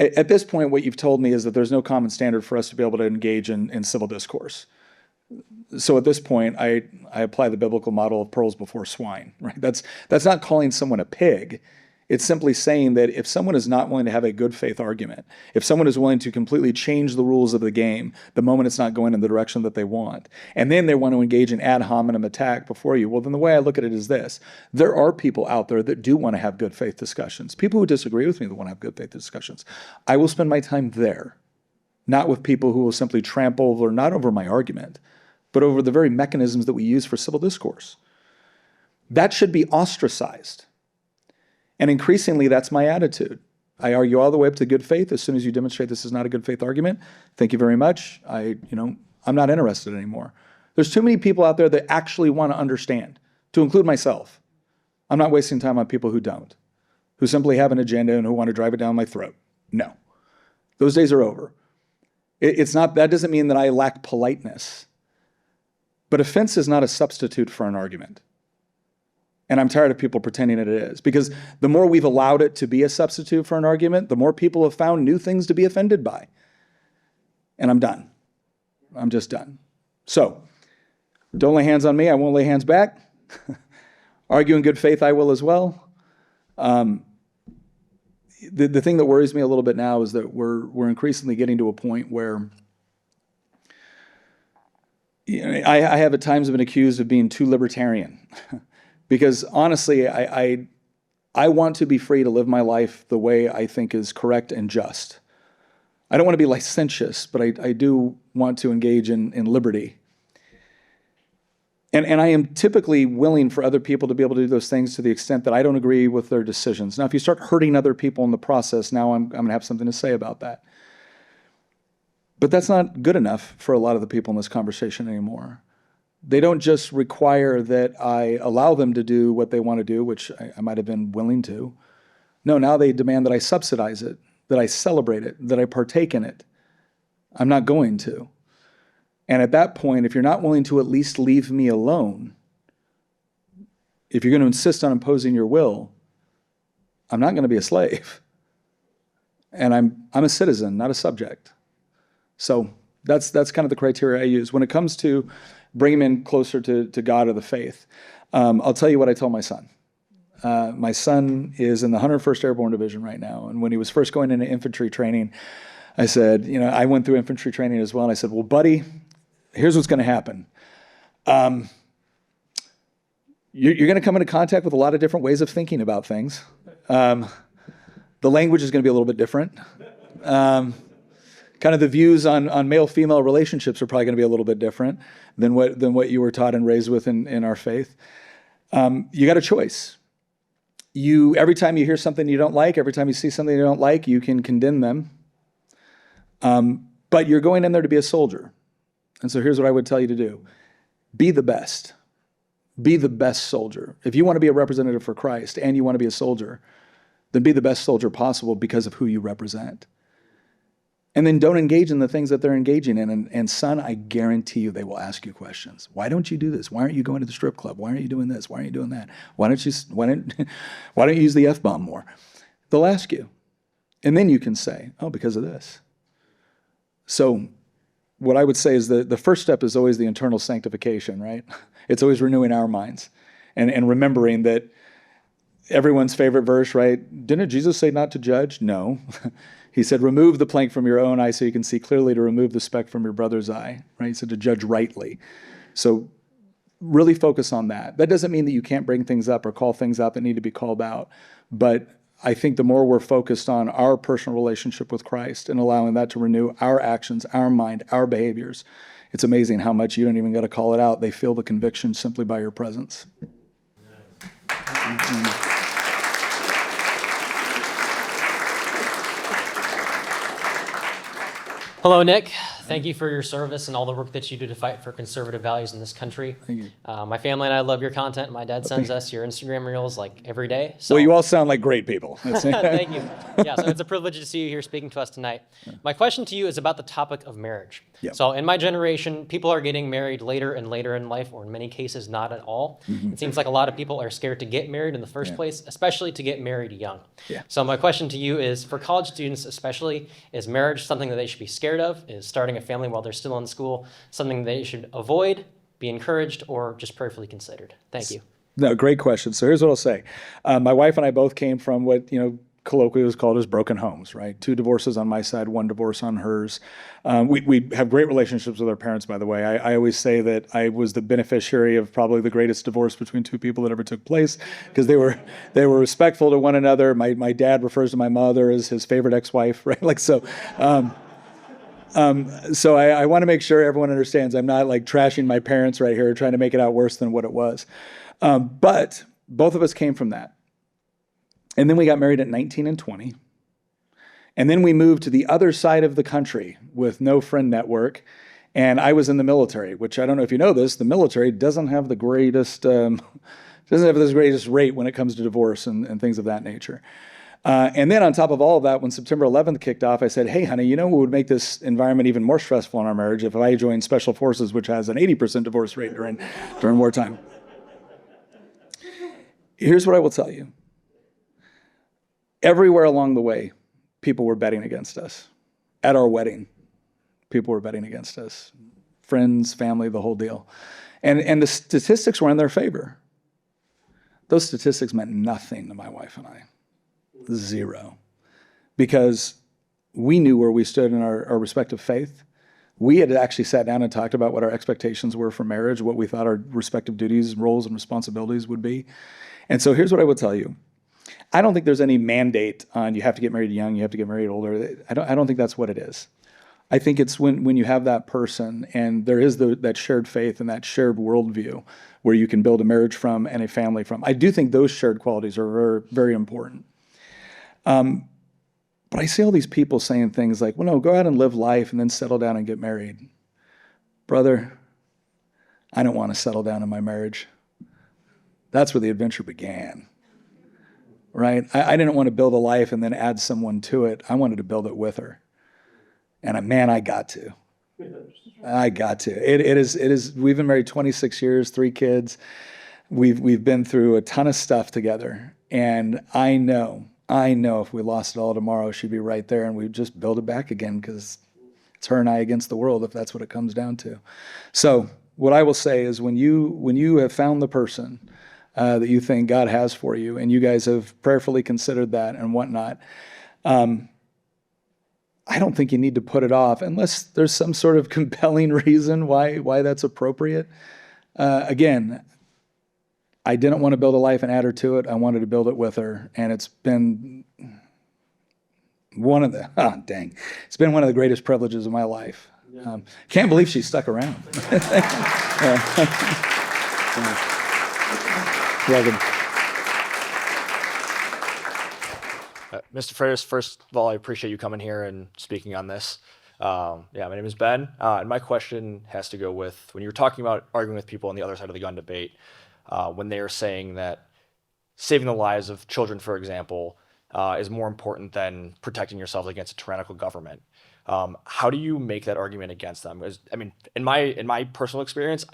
At this point, what you've told me is that there's no common standard for us to be able to engage in civil discourse. So at this point, I apply the biblical model of pearls before swine, right? That's not calling someone a pig. It's simply saying that if someone is not willing to have a good faith argument, if someone is willing to completely change the rules of the game the moment it's not going in the direction that they want, and then they want to engage in ad hominem attack before you, well, then the way I look at it is this. There are people out there that do want to have good faith discussions, people who disagree with me that want to have good faith discussions. I will spend my time there, not with people who will simply trample over, not over my argument, but over the very mechanisms that we use for civil discourse. That should be ostracized. And increasingly, that's my attitude. I argue all the way up to good faith. As soon as you demonstrate this is not a good faith argument, thank you very much. I'm not interested anymore. There's too many people out there that actually want to understand, to include myself. I'm not wasting time on people who don't, who simply have an agenda and who want to drive it down my throat. No. Those days are over. That doesn't mean that I lack politeness. But offense is not a substitute for an argument. And I'm tired of people pretending it is, because the more we've allowed it to be a substitute for an argument, the more people have found new things to be offended by. And I'm done. I'm just done. So, don't lay hands on me. I won't lay hands back. Argue in good faith, I will as well. The thing that worries me a little bit now is that we're increasingly getting to a point where I have at times been accused of being too libertarian. Because honestly, I want to be free to live my life the way I think is correct and just. I don't want to be licentious, but I do want to engage in liberty. And I am typically willing for other people to be able to do those things to the extent that I don't agree with their decisions. Now, if you start hurting other people in the process, now I'm going to have something to say about that. But that's not good enough for a lot of the people in this conversation anymore. They don't just require that I allow them to do what they want to do, which I might have been willing to. No, now they demand that I subsidize it, that I celebrate it, that I partake in it. I'm not going to. And at that point, if you're not willing to at least leave me alone, if you're going to insist on imposing your will, I'm not going to be a slave. And I'm a citizen, not a subject. So that's kind of the criteria I use. When it comes to bring him in closer to God or the faith, I'll tell you what I tell my son. My son is in the 101st Airborne Division right now. And when he was first going into infantry training, I said, I went through infantry training as well. And I said, well, buddy, here's what's going to happen. You're going to come into contact with a lot of different ways of thinking about things. The language is going to be a little bit different. Kind of the views on male-female relationships are probably going to be a little bit different than what you were taught and raised with in our faith. You got a choice. Every time you hear something you don't like, every time you see something you don't like, you can condemn them. But you're going in there to be a soldier. And so here's what I would tell you to do. Be the best. Be the best soldier. If you want to be a representative for Christ and you want to be a soldier, then be the best soldier possible because of who you represent. And then don't engage in the things that they're engaging in. And son, I guarantee you they will ask you questions. Why don't you do this? Why aren't you going to the strip club? Why aren't you doing this? Why aren't you doing that? Why don't you use the F-bomb more? They'll ask you. And then you can say, oh, because of this. So what I would say is the first step is always the internal sanctification, right? It's always renewing our minds and remembering that everyone's favorite verse, right? Didn't Jesus say not to judge? No. He said, remove the plank from your own eye so you can see clearly, to remove the speck from your brother's eye, right? He said to judge rightly. So really focus on that. That doesn't mean that you can't bring things up or call things out that need to be called out. But I think the more we're focused on our personal relationship with Christ and allowing that to renew our actions, our mind, our behaviors, it's amazing how much you don't even got to call it out. They feel the conviction simply by your presence. Hello, Nick. Thank you for your service and all the work that you do to fight for conservative values in this country. Thank you. My family and I love your content. My dad sends us your Instagram reels like every day. So Well, you all sound like great people. thank you. Yeah, so it's a privilege to see you here speaking to us tonight. My question to you is about the topic of marriage. Yep. So in my generation, people are getting married later and later in life, or in many cases, not at all. It seems like a lot of people are scared to get married in the first place, especially to get married young. Yeah. So my question to you is, for college students especially, is marriage something that they should be scared of? Is starting a family while they're still in school something they should avoid, be encouraged, or just prayerfully considered? Thank you. No, great question. So here's what I'll say. My wife and I both came from what, colloquially was called as broken homes, right? 2 divorces on my side, 1 divorce on hers. We have great relationships with our parents, by the way. I always say that I was the beneficiary of probably the greatest divorce between 2 people that ever took place, because they were respectful to one another. My dad refers to my mother as his favorite ex-wife, right? So I want to make sure everyone understands I'm not like trashing my parents right here, trying to make it out worse than what it was. But both of us came from that. And then we got married at 19 and 20. And then we moved to the other side of the country with no friend network. And I was in the military, which I don't know if you know this, the military doesn't have the greatest, rate when it comes to divorce and things of that nature. And then on top of all of that, when September 11th kicked off, I said, hey, honey, what would make this environment even more stressful in our marriage if I joined Special Forces, which has an 80% divorce rate during wartime. Here's what I will tell you. Everywhere along the way, people were betting against us. At our wedding, people were betting against us. Friends, family, the whole deal. And the statistics were in their favor. Those statistics meant nothing to my wife and I. 0. Because we knew where we stood in our respective faith. We had actually sat down and talked about what our expectations were for marriage, what we thought our respective duties, roles, and responsibilities would be. And so here's what I would tell you. I don't think there's any mandate on you have to get married young, you have to get married older. I don't think that's what it is. I think it's when you have that person and there is that shared faith and that shared worldview where you can build a marriage from and a family from. I do think those shared qualities are very, very important. But I see all these people saying things like, well, no, go out and live life and then settle down and get married. Brother, I don't want to settle down in my marriage. That's where the adventure began, right? I didn't want to build a life and then add someone to it. I wanted to build it with her. And I got to. I got to. It is. We've been married 26 years, 3 kids. We've been through a ton of stuff together. And I know if we lost it all tomorrow, she'd be right there and we'd just build it back again because it's her and I against the world, if that's what it comes down to. So what I will say is when you have found the person that you think God has for you and you guys have prayerfully considered that and whatnot, I don't think you need to put it off unless there's some sort of compelling reason why that's appropriate. Again, I didn't want to build a life and add her to it. I wanted to build it with her. And it's been one of the greatest privileges of my life. Can't believe she stuck around. Welcome. Mr. Freitas, first of all, I appreciate you coming here and speaking on this. My name is Ben, and my question has to go with when you were talking about arguing with people on the other side of the gun debate, when they are saying that saving the lives of children, for example, is more important than protecting yourself against a tyrannical government. How do you make that argument against them? Because, in my personal experience,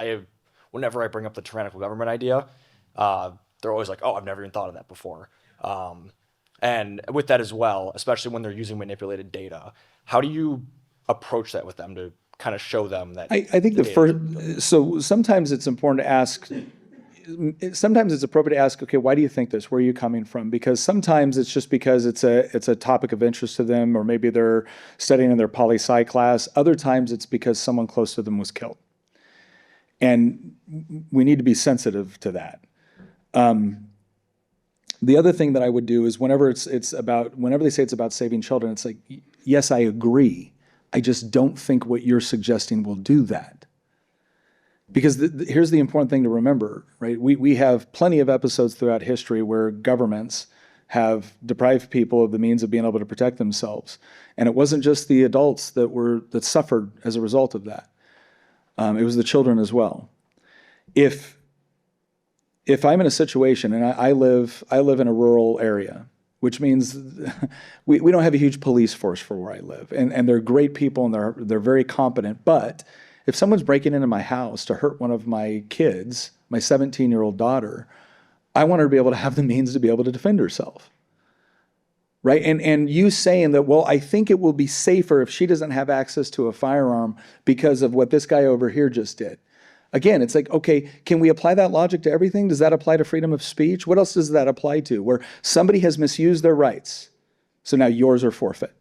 whenever I bring up the tyrannical government idea, they're always like, "Oh, I've never even thought of that before." And with that as well, especially when they're using manipulated data, how do you approach that with them to kind of show them that? I think so sometimes it's important to ask. Sometimes it's appropriate to ask, okay, why do you think this? Where are you coming from? Because sometimes it's just because it's a topic of interest to them, or maybe they're studying in their poli-sci class. Other times it's because someone close to them was killed. And we need to be sensitive to that. The other thing that I would do is whenever they say it's about saving children, it's like, yes, I agree. I just don't think what you're suggesting will do that. Because here's the important thing to remember, right? We have plenty of episodes throughout history where governments have deprived people of the means of being able to protect themselves. And it wasn't just the adults that suffered as a result of that. It was the children as well. If I'm in a situation, and I live in a rural area, which means we don't have a huge police force for where I live, and they're great people and they're very competent. But if someone's breaking into my house to hurt one of my kids, my 17-year-old daughter, I want her to be able to have the means to be able to defend herself. Right? And you saying that, well, I think it will be safer if she doesn't have access to a firearm because of what this guy over here just did. Again, it's like, okay, can we apply that logic to everything? Does that apply to freedom of speech? What else does that apply to? Where somebody has misused their rights, so now yours are forfeit.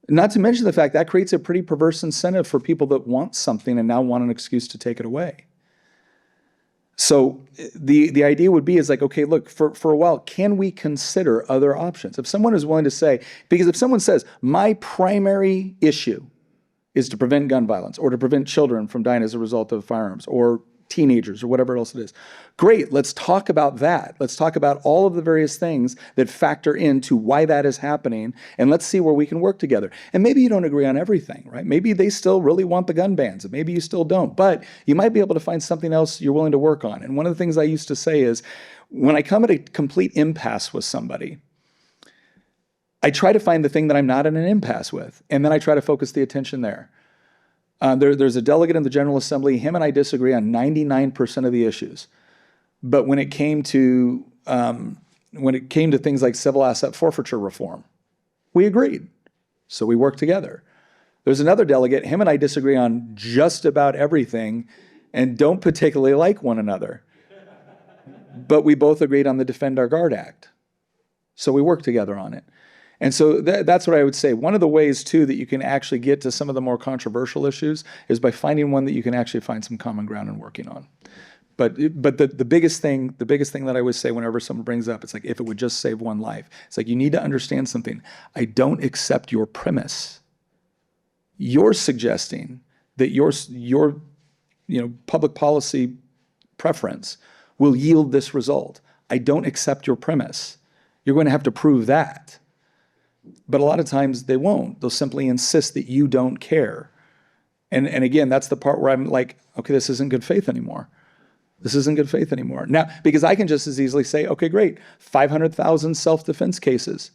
Not to mention the fact that creates a pretty perverse incentive for people that want something and now want an excuse to take it away. So the idea would be is like, okay, look, for a while, can we consider other options? If someone is willing to say, because if someone says, my primary issue is to prevent gun violence or to prevent children from dying as a result of firearms or teenagers or whatever else it is. Great, let's talk about that. Let's talk about all of the various things that factor into why that is happening, and let's see where we can work together. And maybe you don't agree on everything, right? Maybe they still really want the gun bans, and maybe you still don't, but you might be able to find something else you're willing to work on. And one of the things I used to say is, when I come at a complete impasse with somebody, I try to find the thing that I'm not in an impasse with, and then I try to focus the attention there. There's a delegate in the General Assembly. Him and I disagree on 99% of the issues. But when it came to things like civil asset forfeiture reform, we agreed. So we worked together. There's another delegate. Him and I disagree on just about everything and don't particularly like one another. But we both agreed on the Defend Our Guard Act. So we worked together on it. And so that's what I would say. One of the ways, too, that you can actually get to some of the more controversial issues is by finding one that you can actually find some common ground and working on. But the biggest thing that I would say whenever someone brings up, it's like, if it would just save one life, it's like, you need to understand something. I don't accept your premise. You're suggesting that your public policy preference will yield this result. I don't accept your premise. You're going to have to prove that. But a lot of times they won't. They'll simply insist that you don't care. And again, that's the part where I'm like, okay, this isn't good faith anymore. This isn't good faith anymore. Now, because I can just as easily say, okay, great, 500,000 self-defense cases.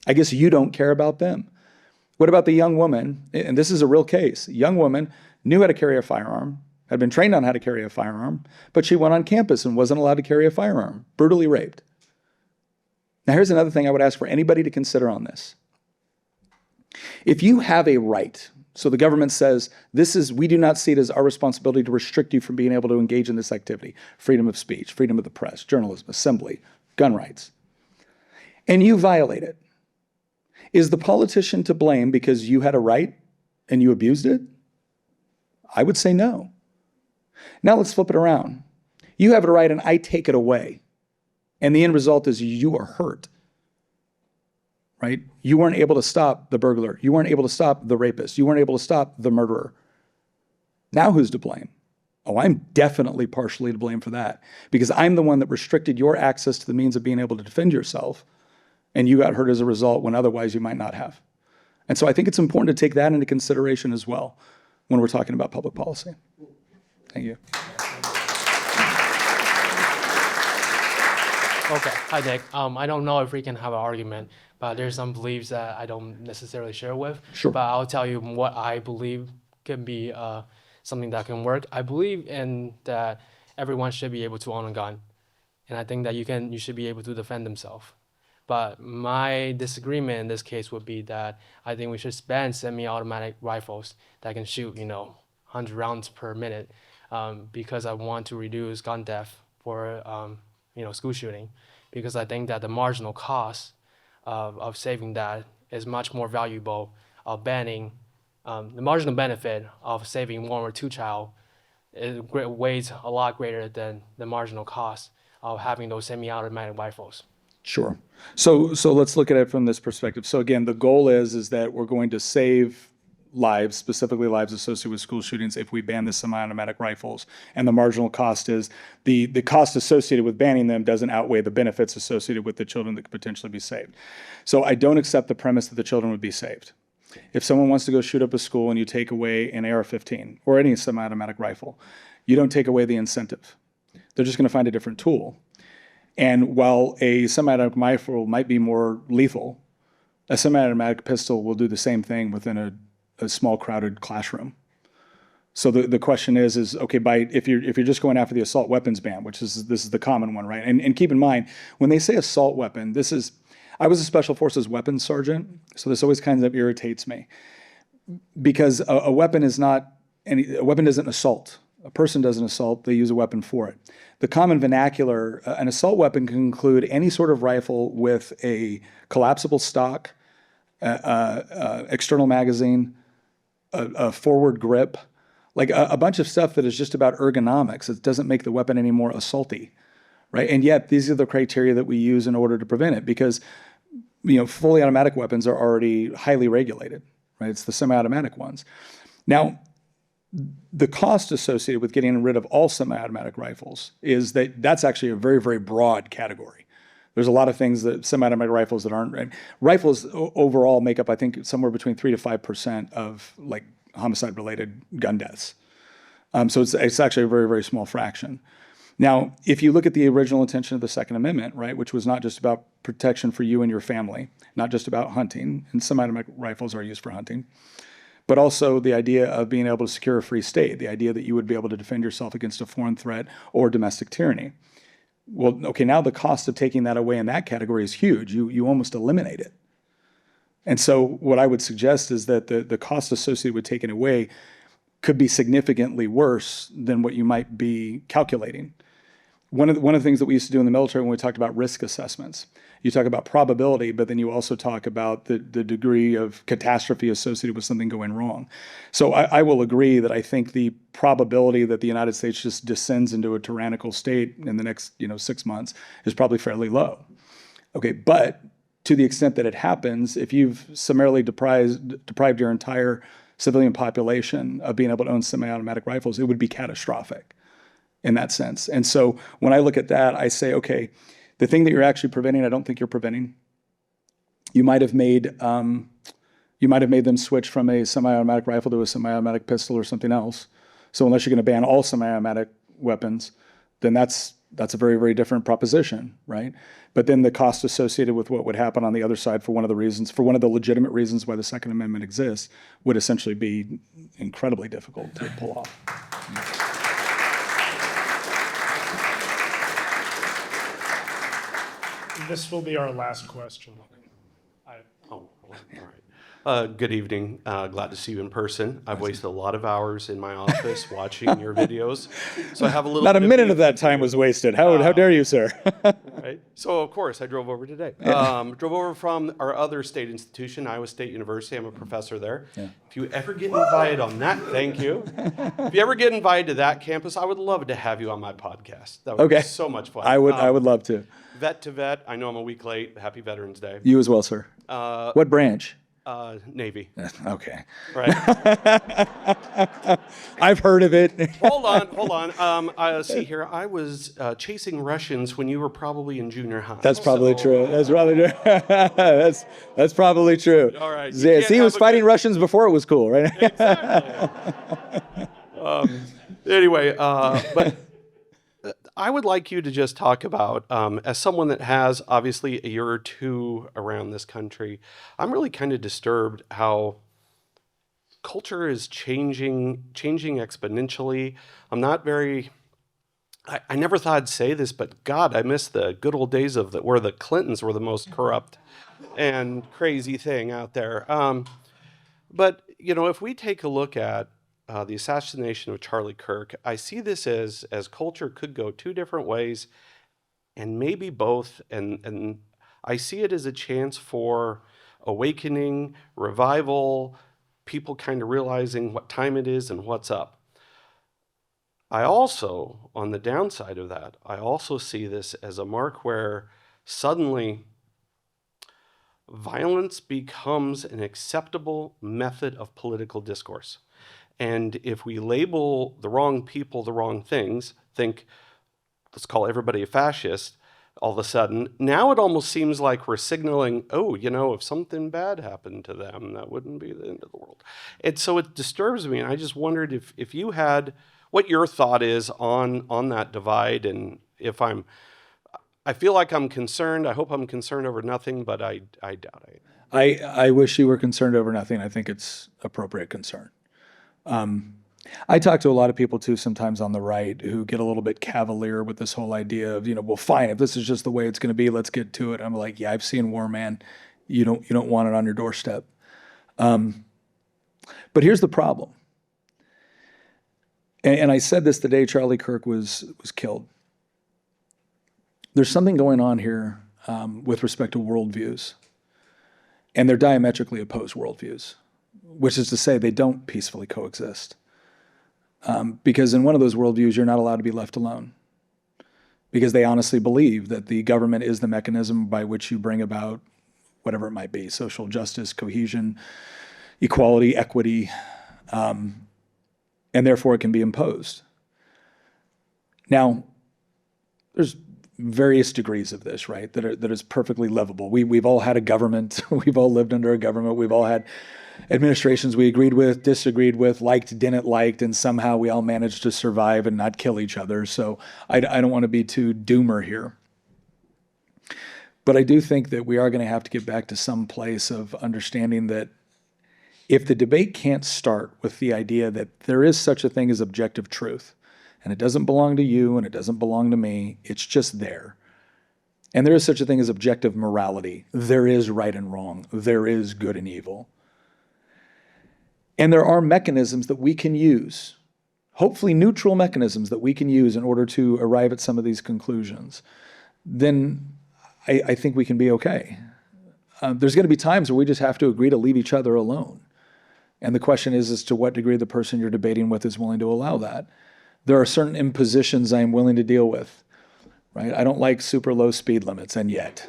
I guess you don't care about them. What about the young woman? And this is a real case. A young woman knew how to carry a firearm, had been trained on how to carry a firearm, but she went on campus and wasn't allowed to carry a firearm, brutally raped. Now, here's another thing I would ask for anybody to consider on this. If you have a right, so the government says, we do not see it as our responsibility to restrict you from being able to engage in this activity, freedom of speech, freedom of the press, journalism, assembly, gun rights, and you violate it, is the politician to blame because you had a right and you abused it? I would say no. Now let's flip it around. You have a right and I take it away. And the end result is you are hurt, right? You weren't able to stop the burglar. You weren't able to stop the rapist. You weren't able to stop the murderer. Now who's to blame? Oh, I'm definitely partially to blame for that because I'm the one that restricted your access to the means of being able to defend yourself, and you got hurt as a result when otherwise you might not have. And so I think it's important to take that into consideration as well when we're talking about public policy. Thank you. Okay, hi Nick. I don't know if we can have an argument, but there's some beliefs that I don't necessarily share with. Sure. But I'll tell you what I believe can be something that can work. I believe in that everyone should be able to own a gun, and I think that you should be able to defend themselves. But my disagreement in this case would be that I think we should ban semi-automatic rifles that can shoot, 100 rounds per minute, because I want to reduce gun death for school shooting, because I think that the marginal cost of saving that is much more valuable of banning. The marginal benefit of saving one or two child weighs a lot greater than the marginal cost of having those semi-automatic rifles. Sure. So let's look at it from this perspective. So again, the goal is that we're going to save lives, specifically lives associated with school shootings, if we ban the semi-automatic rifles. And the marginal cost is the cost associated with banning them doesn't outweigh the benefits associated with the children that could potentially be saved. So I don't accept the premise that the children would be saved. If someone wants to go shoot up a school and you take away an AR-15 or any semi-automatic rifle, you don't take away the incentive. They're just going to find a different tool. And while a semi-automatic rifle might be more lethal, a semi-automatic pistol will do the same thing within a small crowded classroom. So the question is okay, if you're just going after the assault weapons ban, this is the common one, right? And keep in mind, when they say assault weapon, I was a special forces weapons sergeant, so this always kind of irritates me, because a weapon doesn't assault. A person doesn't assault, they use a weapon for it. The common vernacular, an assault weapon can include any sort of rifle with a collapsible stock, external magazine, a forward grip, like a bunch of stuff that is just about ergonomics. It doesn't make the weapon any more assaulty, right? And yet these are the criteria that we use in order to prevent it, because fully automatic weapons are already highly regulated, right? It's the semi-automatic ones. Now, the cost associated with getting rid of all semi-automatic rifles is that's actually a very, very broad category. There's a lot of things that semi-automatic rifles that aren't. Right? Rifles overall make up, I think, somewhere between 3 to 5% of like homicide-related gun deaths. So it's actually a very, very small fraction. Now, if you look at the original intention of the Second Amendment, right, which was not just about protection for you and your family, not just about hunting, and semi-automatic rifles are used for hunting, but also the idea of being able to secure a free state, the idea that you would be able to defend yourself against a foreign threat or domestic tyranny. Well, okay, now the cost of taking that away in that category is huge. You almost eliminate it. And so what I would suggest is that the cost associated with taking away could be significantly worse than what you might be calculating. One of the things that we used to do in the military when we talked about risk assessments, you talk about probability, but then you also talk about the degree of catastrophe associated with something going wrong. So I will agree that I think the probability that the United States just descends into a tyrannical state in the next 6 months is probably fairly low. Okay, but to the extent that it happens, if you've summarily deprived your entire civilian population of being able to own semi-automatic rifles, it would be catastrophic in that sense. And so when I look at that, I say, okay, the thing that you're actually preventing, I don't think you're preventing. You might have made them switch from a semi-automatic rifle to a semi-automatic pistol or something else. So unless you're going to ban all semi-automatic weapons, then that's a very, very different proposition, right? But then the cost associated with what would happen on the other side for one of the legitimate reasons why the Second Amendment exists would essentially be incredibly difficult to pull off. This will be our last question. All right. Good evening. Glad to see you in person. I've wasted a lot of hours in my office watching your videos, so I have a little. Not a minute of that time was wasted. How dare you, sir? Right. So of course I drove over today. Drove over from our other state institution, Iowa State University. I'm a professor there. Yeah. If you ever get invited on that, thank you. If you ever get invited to that campus, I would love to have you on my podcast. That would be so much fun. I would love to. Vet to vet. I know I'm a week late. Happy Veterans Day. You as well, sir. What branch? Navy. Okay. Right. I've heard of it. Hold on. See here, I was chasing Russians when you were probably in junior high. That's probably true. That's probably true. That's probably true. All right. Yeah, see, he was fighting Russians before it was cool, right? Exactly. Anyway, but I would like you to just talk about, as someone that has obviously a year or two around this country, I'm really kind of disturbed how culture is changing exponentially. I'm not very, I never thought I'd say this, but God, I miss the good old days of where the Clintons were the most corrupt and crazy thing out there. But, if we take a look at the assassination of Charlie Kirk, I see this as culture could go two different ways, and maybe both, and I see it as a chance for awakening, revival, people kind of realizing what time it is and what's up. I also, on the downside of that, I also see this as a mark where suddenly violence becomes an acceptable method of political discourse. And if we label the wrong people the wrong things, let's call everybody a fascist, all of a sudden, now it almost seems like we're signaling, oh, if something bad happened to them, that wouldn't be the end of the world. And so it disturbs me. And I just wondered if you had, what your thought is on that divide. And I feel like I'm concerned. I hope I'm concerned over nothing, but I doubt it. I wish you were concerned over nothing. I think it's appropriate concern. I talk to a lot of people too sometimes on the right who get a little bit cavalier with this whole idea of, well, fine, if this is just the way it's going to be, let's get to it. I'm like, yeah, I've seen war, man. You don't want it on your doorstep. But here's the problem. And I said this the day Charlie Kirk was killed. There's something going on here with respect to worldviews. And they're diametrically opposed worldviews, which is to say they don't peacefully coexist. Because in one of those worldviews, you're not allowed to be left alone. Because they honestly believe that the government is the mechanism by which you bring about whatever it might be, social justice, cohesion, equality, equity, and therefore it can be imposed. Now, there's various degrees of this, right, that is perfectly livable. We've all had a government. We've all lived under a government. We've all had administrations we agreed with, disagreed with, liked, didn't like, and somehow we all managed to survive and not kill each other. So I don't want to be too doomer here. But I do think that we are going to have to get back to some place of understanding that if the debate can't start with the idea that there is such a thing as objective truth, and it doesn't belong to you and it doesn't belong to me, it's just there. And there is such a thing as objective morality. There is right and wrong. There is good and evil. And there are mechanisms that we can use, hopefully neutral mechanisms that we can use in order to arrive at some of these conclusions. Then I think we can be okay. There's going to be times where we just have to agree to leave each other alone. And the question is as to what degree the person you're debating with is willing to allow that. There are certain impositions I am willing to deal with, right? I don't like super low speed limits, and yet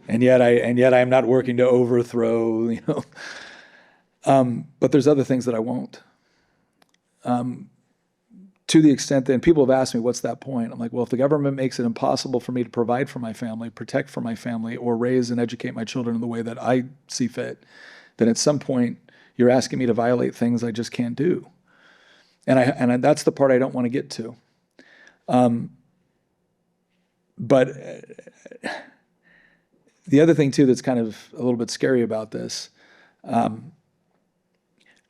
I am not working to overthrow, but there's other things that I won't. To the extent that, and people have asked me, what's that point? I'm like, well, if the government makes it impossible for me to provide for my family, protect for my family, or raise and educate my children in the way that I see fit, then at some point you're asking me to violate things I just can't do. And that's the part I don't want to get to. But the other thing too that's kind of a little bit scary about this,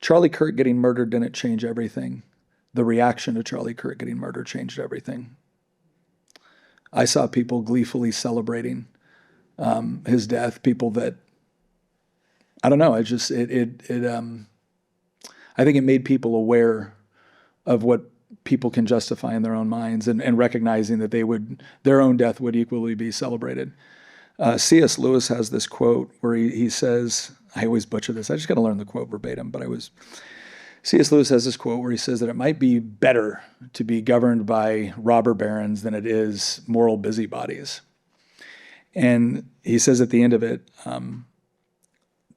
Charlie Kirk getting murdered didn't change everything. The reaction to Charlie Kirk getting murdered changed everything. I saw people gleefully celebrating his death. People that, I don't know. I think it made people aware of what people can justify in their own minds, and recognizing that their own death would equally be celebrated. C.S. Lewis has this quote where he says, I always butcher this. I just got to learn the quote verbatim, C.S. Lewis has this quote where he says that it might be better to be governed by robber barons than it is moral busybodies. And he says at the end of it,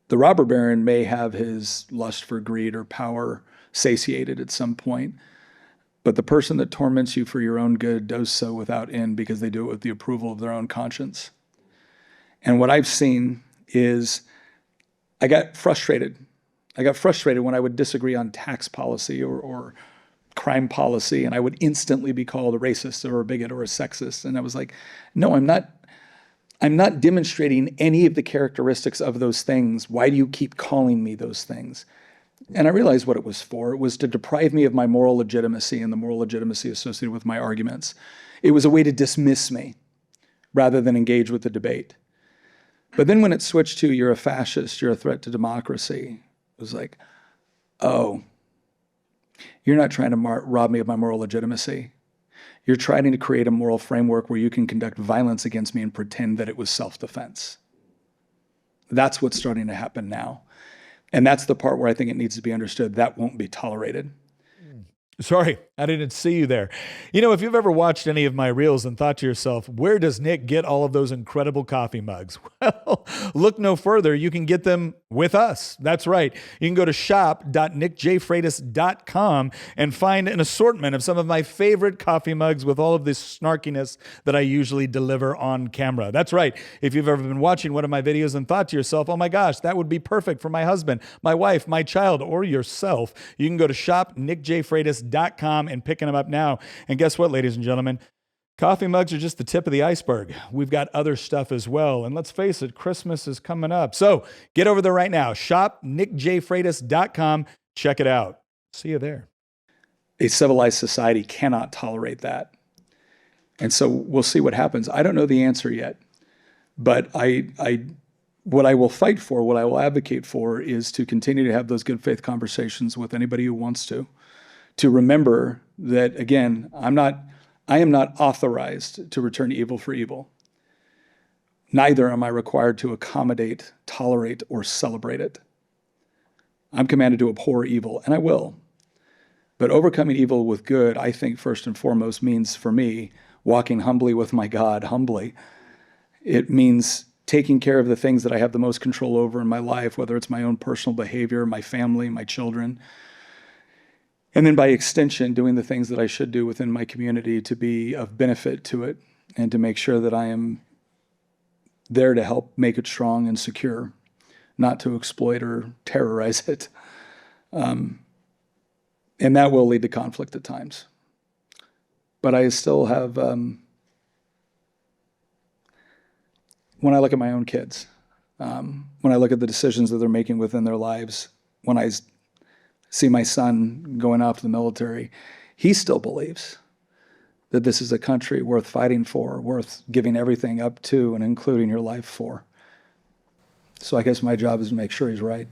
the robber baron may have his lust for greed or power satiated at some point, but the person that torments you for your own good does so without end because they do it with the approval of their own conscience. And what I've seen is I got frustrated when I would disagree on tax policy or crime policy, and I would instantly be called a racist or a bigot or a sexist. And I was like, no, I'm not demonstrating any of the characteristics of those things. Why do you keep calling me those things? And I realized what it was for. It was to deprive me of my moral legitimacy and the moral legitimacy associated with my arguments. It was a way to dismiss me rather than engage with the debate. But then when it switched to you're a fascist, you're a threat to democracy, it was like, oh, you're not trying to rob me of my moral legitimacy. You're trying to create a moral framework where you can conduct violence against me and pretend that it was self-defense. That's what's starting to happen now. And that's the part where I think it needs to be understood that won't be tolerated. Sorry, I didn't see you there. You know, if you've ever watched any of my reels and thought to yourself, where does Nick get all of those incredible coffee mugs? Well, look no further. You can get them with us. That's right. You can go to shop.nickjfreitas.com and find an assortment of some of my favorite coffee mugs with all of this snarkiness that I usually deliver on camera. That's right. If you've ever been watching one of my videos and thought to yourself, oh my gosh, that would be perfect for my husband, my wife, my child, or yourself, you can go to shop.nickjfreitas.com and picking them up now. And guess what, ladies and gentlemen? Coffee mugs are just the tip of the iceberg. We've got other stuff as well. And let's face it, Christmas is coming up. So get over there right now. Shop.nickjfreitas.com. Check it out. See you there. A civilized society cannot tolerate that. And so we'll see what happens. I don't know the answer yet. But what I will fight for, what I will advocate for, is to continue to have those good faith conversations with anybody who wants to remember that, again, I am not authorized to return evil for evil. Neither am I required to accommodate, tolerate, or celebrate it. I'm commanded to abhor evil, and I will. But overcoming evil with good, I think, first and foremost, means for me walking humbly with my God, humbly. It means taking care of the things that I have the most control over in my life, whether it's my own personal behavior, my family, my children. And then by extension, doing the things that I should do within my community to be of benefit to it and to make sure that I am there to help make it strong and secure, not to exploit or terrorize it. And that will lead to conflict at times. But I still have, when I look at my own kids, when I look at the decisions that they're making within their lives, when I see my son going off to the military, he still believes that this is a country worth fighting for, worth giving everything up to and including your life for. So I guess my job is to make sure he's right.